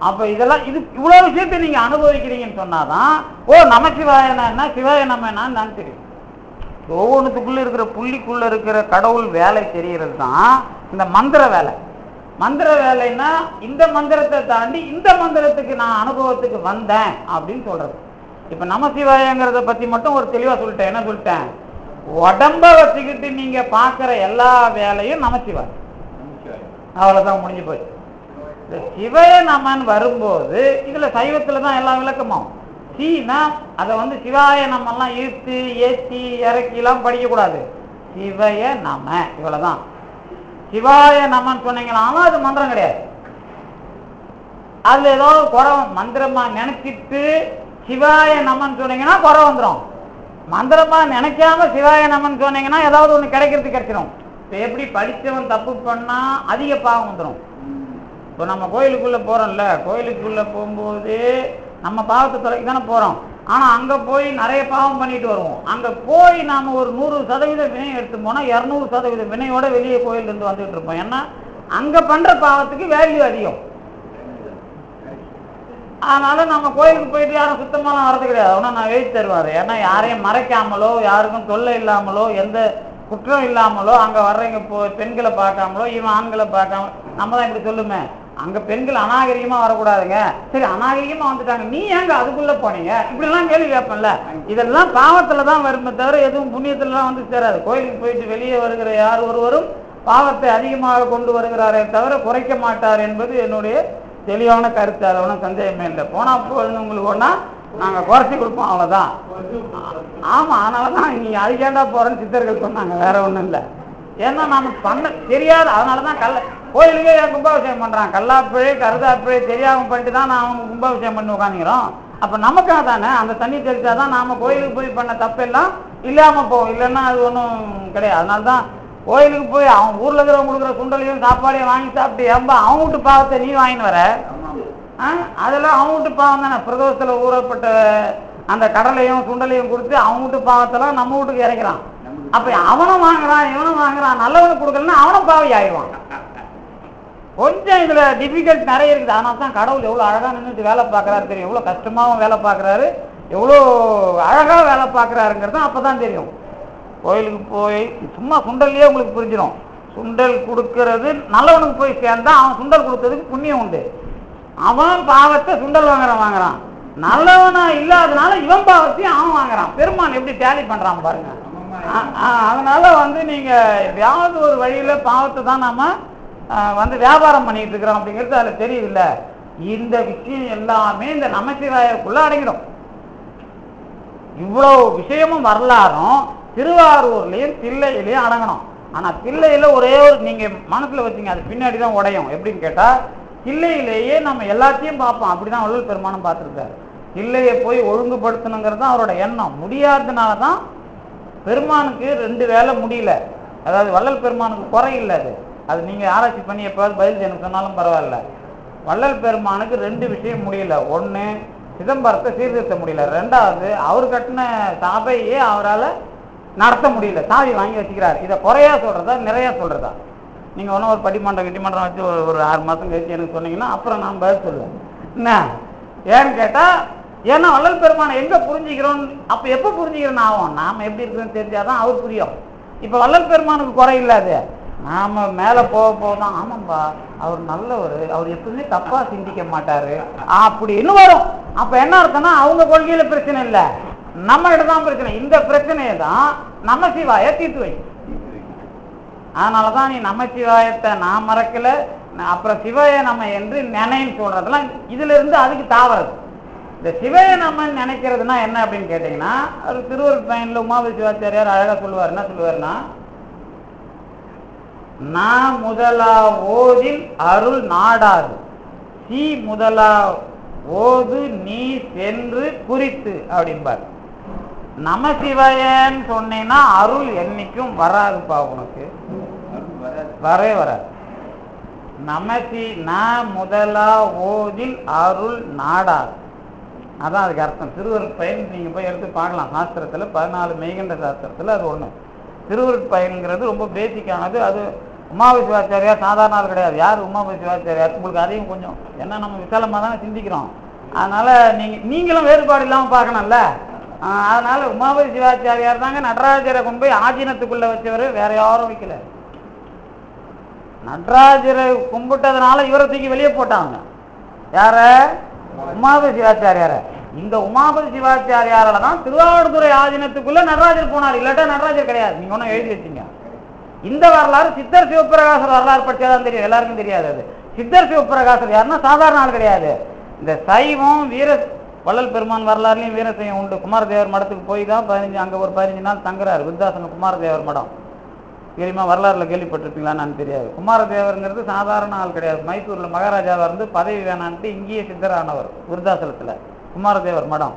அப்போ இதெல்லாம் இவ்வளோ விஷயத்தை நீங்கள் அனுபவிக்கிறீங்கன்னு சொன்னாதான் ஓ நமசிவாயனா என்ன சிவாய நம்ம என்னன்னு தெரியும். ஒவ்வொன்றுத்துக்குள்ள இருக்கிற புள்ளிக்குள்ள இருக்கிற கடவுள் வேலை தெரியறது தான் இந்த மந்திர வேலை. மந்திர வேலைன்னா இந்த மந்திரத்தை தாண்டி இந்த மந்திரத்துக்கு நான் அனுபவத்துக்கு வந்தேன் அப்படின்னு சொல்றது. இப்ப நமசிவாயங்கிறத பத்தி மட்டும் ஒரு தெளிவா சொல்லிட்டேன். என்ன சொல்லிட்டேன்? உடம்ப வச்சுக்கிட்டு நீங்க பாக்குற எல்லா வேலையும் நமசிவாய், அவ்வளவுதான், முடிஞ்சு போய். இந்த சிவய நமன் வரும்போது இதுல சைவத்துலதான் எல்லா விளக்கமும். சீனா அதை வந்து சிவாய நம்மெல்லாம் இழுத்து ஏற்றி இறக்கிலாம் படிக்கக்கூடாது. சிவய நம, இவ்வளவுதான். சிவாய நமன் சொன்னீங்களாலும் அது மந்திரம் கிடையாது. அதுல ஏதோ குறை மந்திரமா நினைச்சிட்டு சிவாய நமன் சொன்னீங்கன்னா குறை வந்துடும். மந்திரமா நினைக்காம சிவாய நமன் சொன்னீங்கன்னா ஏதாவது ஒண்ணு கிடைக்கிறது கிடைச்சிடும். இப்போ எப்படி படித்தவன் தப்பு பண்ணா அதிக பாவம் வந்துடும். இப்போ நம்ம கோயிலுக்குள்ள போறோம்ல, கோயிலுக்குள்ள போகும்போது நம்ம பாவத்தை தொலைக்கு தானே போறோம். ஆனா அங்க போய் நிறைய பாவம் பண்ணிட்டு வருவோம். அங்க போய் நாம ஒரு 100% வினை எடுத்து போனா 200% வினையோட வெளியே கோயில இருந்து வந்துட்டு இருப்போம். ஏன்னா அங்க பண்ற பாவத்துக்கு வேல்யூ அதிகம். அதனால நம்ம கோயிலுக்கு போயிட்டு யாரும் சுத்தமாலாம் வரது கிடையாது. அவனா நான் எழுதி தருவாரு. ஏன்னா யாரையும் மறைக்காமலோ யாருக்கும் தொல்லை இல்லாமலோ எந்த குற்றம் இல்லாமலோ அங்க வர்றவங்க பெண்களை பார்க்காமலோ இவன் ஆண்களை பார்க்காம நம்ம தான் இப்படி சொல்லுமே, அங்க பெண்கள் அநாகரிகமா வரக்கூடாதுங்க. சரி அநாகரிகமா வந்துட்டாங்க, நீ ஏங்க அதுக்குள்ள போனீங்க, இப்படி எல்லாம் கேள்வி கேட்பேன்ல. இதெல்லாம் பாவத்துலதான் வருமே தவிர எதுவும் புண்ணியத்துலாம் வந்து சேராது. கோயிலுக்கு போயிட்டு வெளியே வருகிற யார் ஒருவரும் பாவத்தை அதிகமாக கொண்டு வருகிறாரே தவிர குறைக்க மாட்டார் என்பது என்னுடைய தெளிவான கருத்து. அதை ஒன்றும் சந்தேகமே இல்லை. போனா போகுதுன்னு உங்களுக்கு ஒன்னா நாங்க குறைச்சி கொடுப்போம், அவ்வளவுதான். ஆமா, அதனாலதான் நீங்க அதுக்கேண்டா போறேன்னு சித்தர்கள் சொன்னாங்க, வேற ஒண்ணும் இல்லை. ஏன்னா நாம பண்ண தெரியாது. அதனாலதான் கோயிலுக்கே ஏன் கும்பாபிஷேகம் பண்றான், கல்லாப்பிழை கருதாப்பிழை தெரியாம பண்ணிட்டு தான் நான் அவங்க கும்பாபிஷேகம் பண்ணி உட்காந்துக்கிறோம். அப்ப நமக்காக தானே அந்த தண்ணி தெளிச்சாதான் நாம கோயிலுக்கு போய் பண்ண தப்பெல்லாம் இல்லாம போகும். இல்லைன்னா அது ஒன்றும் கிடையாது. அதனால்தான் கோயிலுக்கு போய் அவன் ஊர்ல இருக்கிறவங்க கொடுக்குற சுண்டலையும் சாப்பாடையும் வாங்கி சாப்பிட்டு ஏன்பா அவங்க வீட்டு பாவத்தை நீ வாங்கின்னு வர, அதெல்லாம் அவங்க வீட்டு பாவம் தானே. பிரதோஷத்துல ஊறப்பட்ட அந்த கடலையும் சுண்டலையும் கொடுத்து அவங்க வீட்டு பாவத்தெல்லாம் நம்ம வீட்டுக்கு இறக்கிறான். அப்ப அவனும் வாங்குறான் இவனும் வாங்குறான், நல்லவனுக்கு கொடுக்கலன்னா அவனும் பாவி ஆயிடுவான். கொஞ்சம் இதுல டிஃபிகல்ட் நிறைய இருக்குது. அதனால தான் கடவுள் எவ்வளவு அழகா நின்றுட்டு வேலை பார்க்கறாரு தெரியும். எவ்வளவு கஷ்டமாவும் வேலை பார்க்கறாரு, எவ்வளோ அழகா வேலை பார்க்கறாருங்கிறது அப்பதான் தெரியும். கோயிலுக்கு போய் சும்மா சுண்டல்லையே உங்களுக்கு புரிஞ்சிடும். சுண்டல் கொடுக்கறது நல்லவனுக்கு போய் சேர்ந்தா அவன் சுண்டல் கொடுத்ததுக்கு புண்ணியம் உண்டு. அவன் பாவத்தை சுண்டல் வாங்குறான். நல்லவனா இல்லாதனால இவன் பாவத்தையும் அவன் வாங்குறான். பெருமான் எப்படி டேலி பண்றான் பாருங்க. அதனால நீங்க ஏதாவது ஒரு வழியில பாவத்தை தான் நாம வியாபாரம் பண்ணிட்டு இருக்கிறோம் அப்படிங்கிறது அதுல தெரியுது இல்ல. இந்த விஷயம் எல்லாமே இந்த நமசிவாயக்குள்ள அடங்கிடும். இவ்வளவு விஷயமும் வரலாறும் திருவாரூர்லயும் தில்லையிலையும் அடங்கணும். ஆனா தில்லையில ஒரே ஒரு நீங்க மனசுல வச்சீங்க, அது பின்னாடிதான் உடையும். எப்படின்னு கேட்டா தில்லையிலேயே நம்ம எல்லாத்தையும் பார்ப்போம். அப்படிதான் வள்ளல் பெருமானும் பார்த்திருக்காரு. தில்லையை போய் ஒழுங்குபடுத்தணுங்கிறது தான் அவரோட எண்ணம். முடியாததுனாலதான் பெருமானுக்கு 2 வேலை முடியல. அதாவது வள்ளல் பெருமானுக்கு குறை இல்லை. அது நீங்க ஆராய்ச்சி பண்ணி எப்பாவது பதில் எனக்கு சொன்னாலும் பரவாயில்ல. வள்ளல் பெருமானுக்கு 2 விஷயம் முடியல. ஒண்ணு, சிதம்பரத்தை சீர்திருத்த முடியல. 2வது, அவர் கட்டின சபையே அவரால் நடத்த முடியல. சாவி வாங்கி வச்சுக்கிறார். இதை குறையா சொல்றதா நிறையா சொல்றதா? நீங்க ஒன்றும் ஒரு படிமன்றம் கிட்டிமன்றம் வச்சு ஒரு 6 மாசம் கழிச்சு எனக்கு சொன்னீங்கன்னா அப்புறம் நான் பதில் சொல்லுவேன். என்ன ஏன்னு கேட்டா, ஏன்னா வள்ளல் பெருமானை எங்க புரிஞ்சுக்கிறோம், அப்ப எப்ப புரிஞ்சுக்கிறோன்னு ஆகும். நாம எப்படி இருக்குன்னு தெரிஞ்சாதான் அவர் புரியும். இப்ப வள்ளல் பெருமானுக்கு குறை இல்லாது, நாம மேல போதான் ஆமாம்பா அவர் நல்லவர், அவர் எப்பவுமே தப்பா சிந்திக்க மாட்டாரு அப்படின்னு வரும். அப்ப என்ன அர்த்தம்னா அவங்க கொள்கையில பிரச்சனை இல்லை, நம்ம இடதான் பிரச்சனை. இந்த பிரச்சனையை தான் நமசிவாய தீர்த்து வை. அதனாலதான் நீ நமசிவாயத்தை நான் மறக்கல, அப்புறம் சிவாய நம்ம என்று நினைன்னு சொல்றதெல்லாம் இதுல இருந்து அதுக்கு தாவறது. இந்த சிவாய நம்ம நினைக்கிறதுனா என்ன அப்படின்னு கேட்டீங்கன்னா, அது திருவருட் பயன்ல உமாபதி சிவாச்சாரியார் அழகா சொல்லுவார். என்ன சொல்லுவாருன்னா, நான் முதலா ஓதில் அருள் நாடாது, சி முதலா ஓது நீ சென்று குறித்து அப்படின்பார். நமசிவாயன்னு சொன்னீங்கன்னா அருள் என்னைக்கும் வராதுப்பா, உனக்கு வரவே வராது. நான் முதலா ஓதில் அருள் நாடாது, அதான் அதுக்கு அர்த்தம். திருவருட் பயன் நீங்க போய் எடுத்து பார்க்கலாம். சாஸ்திரத்துல 14 மெய்கண்ட சாஸ்திரத்துல அது ஒண்ணு. திருவருட் பயன்கிறது ரொம்ப பேசிக்கானது. அது உமாபதி சிவாச்சாரியார் சாதாரண ஆள் கிடையாது. யார் உமாபதி சிவாச்சாரியார்? உங்களுக்கு அதையும் கொஞ்சம், ஏன்னா நம்ம விசாலமா தானே சிந்திக்கிறோம். அதனால நீங்களும் வேறுபாடு இல்லாம பார்க்கணும்ல. அதனால உமாபதி சிவாச்சாரியார் தாங்க நடராஜரை கொண்டு போய் ஆதீனத்துக்குள்ள வச்சவர், வேற யாரும் வைக்கல. நடராஜரை கும்பிட்டதுனால இவரை தூக்கி வெளியே போட்டாங்க. யார? உமாபதி சிவாச்சாரியார. இந்த உமாபதி சிவாச்சாரியாரால தான் திருவாவடுதுறை ஆதீனத்துக்குள்ள நடராஜர் போனார். இல்லாட்டா நடராஜர் கிடையாது. நீங்க ஒன்னும் எழுதி வச்சீங்க. இந்த வரலாறு சித்தர் சிவபிரகாசர் வரலாறு படிச்சாதான் தெரியும், எல்லாருக்கும் தெரியாது. அது சித்தர் சிவபிரகாசர் யாருன்னா சாதாரண ஆள் கிடையாது. இந்த சைவம் வீர வள்ளல் பெருமான் வரலாறுலையும் வீரசைவம் உண்டு. குமாரதேவர் மடத்துக்கு போய் தான் அங்க ஒரு 15 நாள் தங்குறாரு. விருத்தாசன குமாரதேவர் மடம். தெரியுமா? வரலாறுல கேள்விப்பட்டிருப்பீங்களான்னு எனக்கு தெரியாது. குமாரதேவருங்கிறது சாதாரண ஆள் கிடையாது. மைசூரில் மகாராஜாவாக இருந்து பதவி வேணான்ட்டு இங்கேயே சித்தரானவர். விருத்தாசலத்தில் குமாரதேவர் மடம்,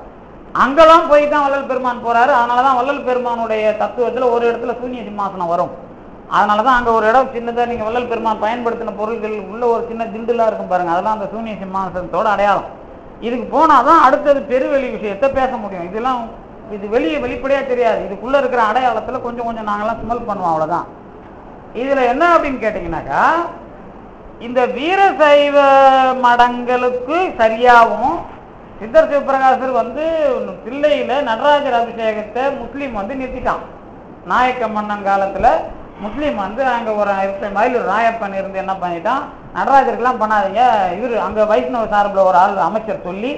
அங்கெல்லாம் போய் தான் வள்ளல் பெருமான் போறாரு. அதனால தான் வள்ளல் பெருமானுடைய தத்துவத்தில் ஒரு இடத்துல சூன்ய சிம்மாசனம் வரும். அதனால தான் அங்கே ஒரு இடம் சின்னதாக நீங்கள் வள்ளல் பெருமான் பயன்படுத்தின பொருள்கள் உள்ள ஒரு சின்ன திண்டுலாம் இருக்கும் பாருங்க, அதெல்லாம் அந்த சூன்ய சிம்மாசனத்தோட அடையாளம். இதுக்கு போனால் தான் அடுத்தது பெருவெளி விஷயத்தை பேச முடியும். இதெல்லாம் இது வெளிப்படையாக தெரியாது. இதுக்குள்ளே இருக்கிற அடையாளத்தில் கொஞ்சம் கொஞ்சம் நாங்கள்லாம் ஸ்மெல் பண்ணுவோம், அவ்வளோதான். இதில் என்ன அப்படின்னு கேட்டிங்கனாக்கா, இந்த வீரசைவ மடங்களுக்கு சரியாகவும் சித்தர் சிவபிரகாசர் தில்லையில் நடராஜர் அபிஷேகத்தை முஸ்லீம் நிறுத்திட்டான். நாயக்க மன்னன் காலத்தில் முஸ்லீம் அங்கே ஒரு மயிலூர் ராயப்பன் இருந்து என்ன பண்ணிட்டான், நடராஜருக்கெல்லாம் பண்ணாதீங்க, இவர் அங்கே வைஷ்ணவ சார்பில் ஒரு ஆள் அமைச்சர் சொல்லி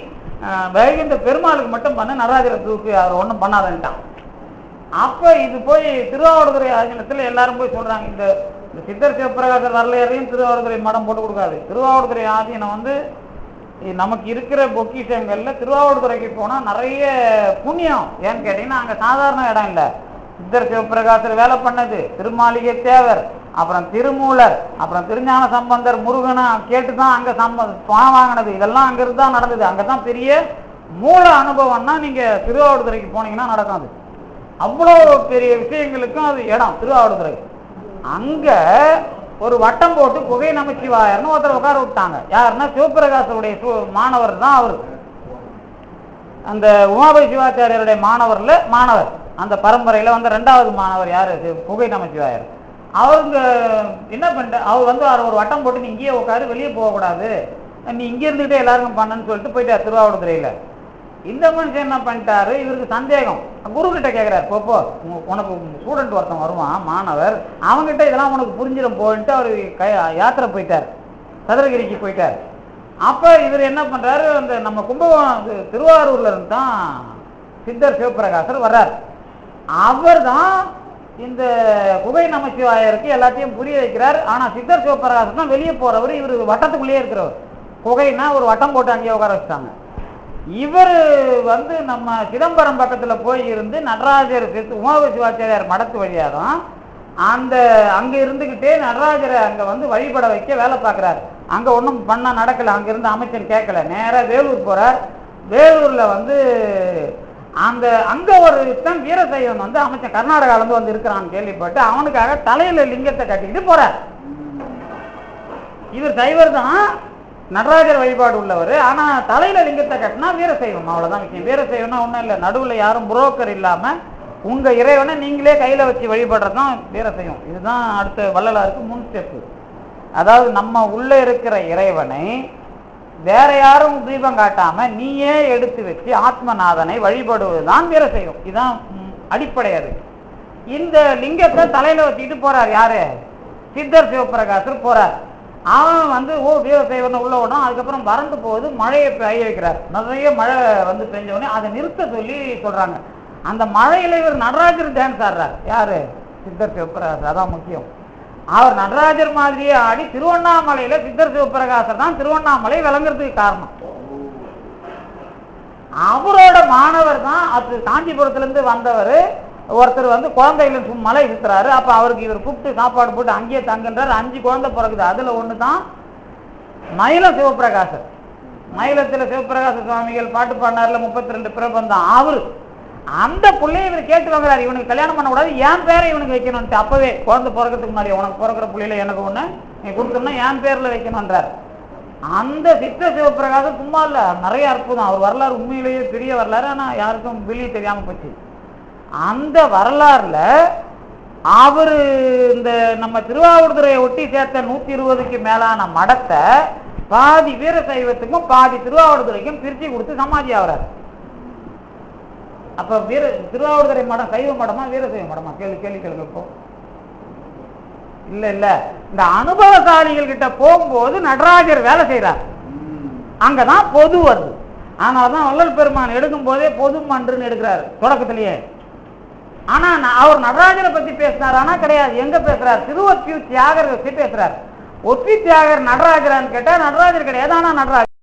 வைகுந்த பெருமாளுக்கு மட்டும் பண்ண, நடராஜரை தூக்கி அவர் ஒன்றும் பண்ணாதன்ட்டான். அப்போ இது போய் திருவாவடுதுறை ஆதீனத்தில் எல்லாரும் போய் சொல்கிறாங்க, இந்த சித்தர் சிவபிரகாசர் வரலையரையும் திருவாவடுதுறை மடம் போட்டு கொடுக்காது. திருவாவடுதுறை ஆதீனம் நமக்கு இருக்கிற பொக்கிஷங்களில் திருவாவடுதுறைக்கு போனால் நிறைய புண்ணியம். ஏன்னு கேட்டிங்கன்னா அங்கே சாதாரண இடம் இல்லை. சித்தர் சிவபிரகாசர் வேலை பண்ணது, திருமாளிகை தேவர், அப்புறம் திருமூலர், அப்புறம் திருஞான சம்பந்தர், முருகனை கேட்டு தான் அங்கே பணம் வாங்கினது. இதெல்லாம் அங்கிருந்து தான் நடந்தது. அங்கே தான் பெரிய மூல அனுபவம்னா நீங்கள் திருவாவடுதுறைக்கு போனீங்கன்னா நடக்கும். அது அவ்வளோ பெரிய விஷயங்களுக்கும் அது இடம் திருவாவடுதுறை. அங்கே ஒரு வட்டம் போட்டு குகை நமச்சிவாயர்னு ஒருத்தர் உட்கார விட்டாங்க. யாருன்னா சிவபிரகாசருடைய மாணவர் தான் அவர். அந்த உமாபதி சிவாச்சாரியருடைய மாணவர் அந்த பரம்பரையில் ரெண்டாவது மாணவர் யார்? குகை நமச்சிவாயர். அவங்க என்ன பண்ணிட்டு அவர் ஒரு வட்டம் போட்டு நீ இங்கேயே உட்காரு, வெளியே போகக்கூடாது, நீ இங்கே இருந்துகிட்டே எல்லாருக்கும் பண்ணுன்னு சொல்லிட்டு போயிட்டார் திருவாவடுதுறையில். இந்த மனுஷன் என்ன பண்ணிட்டாரு, இவருக்கு சந்தேகம். குரு கிட்ட கேட்குறாரு, போப்போ உனக்கு ஸ்டூடெண்ட் ஒருத்தன் வருவான் மாணவர், அவங்ககிட்ட இதெல்லாம் உனக்கு புரிஞ்சிடும் போன்ட்டு அவர் யாத்திரை போயிட்டார், சதுரகிரிக்கு போயிட்டார். அப்போ இவர் என்ன பண்ணுறாரு, அந்த நம்ம கும்பகோணம் திருவாரூர்ல இருந்து தான் சித்தர் சிவபிரகாசர் வர்றார். அவர் தான் இந்த குகை நமச்சிவாயருக்கு எல்லாத்தையும் புரிய வைக்கிறார். ஆனால் சித்தர் சிவபிரகாசர் தான் வெளியே போகிறவர், இவர் வட்டத்துக்குள்ளேயே இருக்கிறவர். குகைன்னா ஒரு வட்டம் போட்டு அங்கேயே உட்கார வச்சுட்டாங்க. இவர் நம்ம சிதம்பரம் பக்கத்தில் போய் இருந்து நடராஜர் உமாபதி சிவாச்சாரியார் மடத்து வழியாக தான் அங்கே இருந்துக்கிட்டே நடராஜரை அங்கே வழிபட வைக்க வேலை பார்க்குறாரு. அங்கே ஒன்றும் பண்ண நடக்கலை, அங்கேருந்து அமைச்சர் கேட்கல, நேராக வேலூர் போகிறார். வேலூரில் அங்கே ஒரு வீரசைவன் அமைச்சர் கர்நாடகாவிலேருந்து இருக்கிறான்னு கேள்விப்பட்டு அவனுக்காக தலையில் லிங்கத்தை கட்டிக்கிட்டு போகிறார். இவர் சைவர் தான், நடராஜர் வழிபாடு உள்ளவர். ஆனால் தலையில் லிங்கத்தை கட்டினா வீரசைவம், அவ்வளோதான் விஷயம். வீரசைவம்னா ஒன்றும் இல்லை, நடுவில் யாரும் புரோக்கர் இல்லாமல் உங்கள் இறைவனை நீங்களே கையில் வச்சு வழிபடுறது தான் வீரசைவம். இதுதான் அடுத்த வள்ளலாருக்கு முன் ஸ்டெப்பு. அதாவது நம்ம உள்ளே இருக்கிற இறைவனை வேற யாரும் தீபம் காட்டாம நீயே எடுத்து வச்சு ஆத்மநாதனை வழிபடுவது தான் வீரசைவம். இதுதான் அடிப்படை. அது இந்த லிங்கத்தை தலையில வச்சுக்கிட்டு போறார் யாரு? சித்தர் சிவபிரகாசர் போறார். அவன் வீரசைவன் உள்ள விடும். அதுக்கப்புறம் வறண்டு போகுது, மழையை பெய்ய வைக்கிறார். நிறைய மழை பெஞ்ச உடனே அதை நிறுத்த சொல்லி சொல்றாங்க. அந்த மழையில இவர் நடராஜர் டான்ஸ் ஆடுறார். யாரு? சித்தர் சிவபிரகாசர். அதான் முக்கியம். அவர் நடராஜர் மாதிரியே ஆடி திருவண்ணாமலையில சித்தர் சிவபிரகாசர் தான் திருவண்ணாமலை விளங்குறதுக்கு காரணம். அவரோட மாணவர் தான் அது காஞ்சிபுரத்துல இருந்து வந்தவர் ஒருத்தர் குழந்தைகள் மலை சுத்துறாரு. அப்ப அவருக்கு இவர் கூப்பிட்டு சாப்பாடு போட்டு அங்கேயே தங்குன்றார். 5 குழந்தை பிறகுது. அதுல ஒண்ணு தான் மயில சிவபிரகாசர். மயிலத்துல சிவபிரகாச சுவாமிகள் பாட்டு பாடினார்ல 32 பிரபந்தம். அவரு அந்த பிள்ளைய இவர் கேட்டு வாங்குறாரு, இவனுக்கு கல்யாணம் பண்ணக்கூடாது, என் பேரை இவனுக்கு வைக்கணும்ட்டு. அப்பவே குழந்தை பிறக்கிறதுக்கு முன்னாடி உனக்கு பிறக்கிற பிள்ளையில எனக்கு ஒண்ணு நீ கொடுத்தோம்னா என் பேர்ல வைக்கணும்ன்றார். அந்த சித்த சிவபிரகாசம் சும்மா இல்ல, நிறைய அற்புதம். அவர் வரலாறு உண்மையிலேயே பெரிய வரலாறு. ஆனா யாருக்கும் வெளியே தெரியாம போச்சு. அந்த வரலாறுல அவரு இந்த நம்ம திருவாவடுதுறையை ஒட்டி சேர்த்த 120க்கு மேலான மடத்தை பாதி வீரசைவத்துக்கும் பாதி திருவாவடுதுறைக்கும் பிரிச்சு கொடுத்து சமாதி ஆகிறார். அப்ப திருவாவடுதுறை மடம் சைவ மடமா வீரசைவ மடமா? கேள்விகளுக்கு இப்போ இல்ல இந்த அனுபவசாலிகள் கிட்ட போகும்போது நடராஜர் வேலை செய்யறார். அங்கதான் பொது வருது. ஆனால்தான் வள்ளல் பெருமான் எடுக்கும் போதே பொது மன்றுன்னு எடுக்கிறாரு தொடக்கத்திலேயே. ஆனா அவர் நடராஜரை பத்தி பேசினார். ஆனா கிடையாது. எங்க பேசுறாரு? திருவொற்றியூர் தியாகர் வச்சு பேசுறாரு. ஒற்றி தியாகர் நடராஜரான்னு கேட்டா நடராஜர் கிடையாது. ஆனா நடராஜர்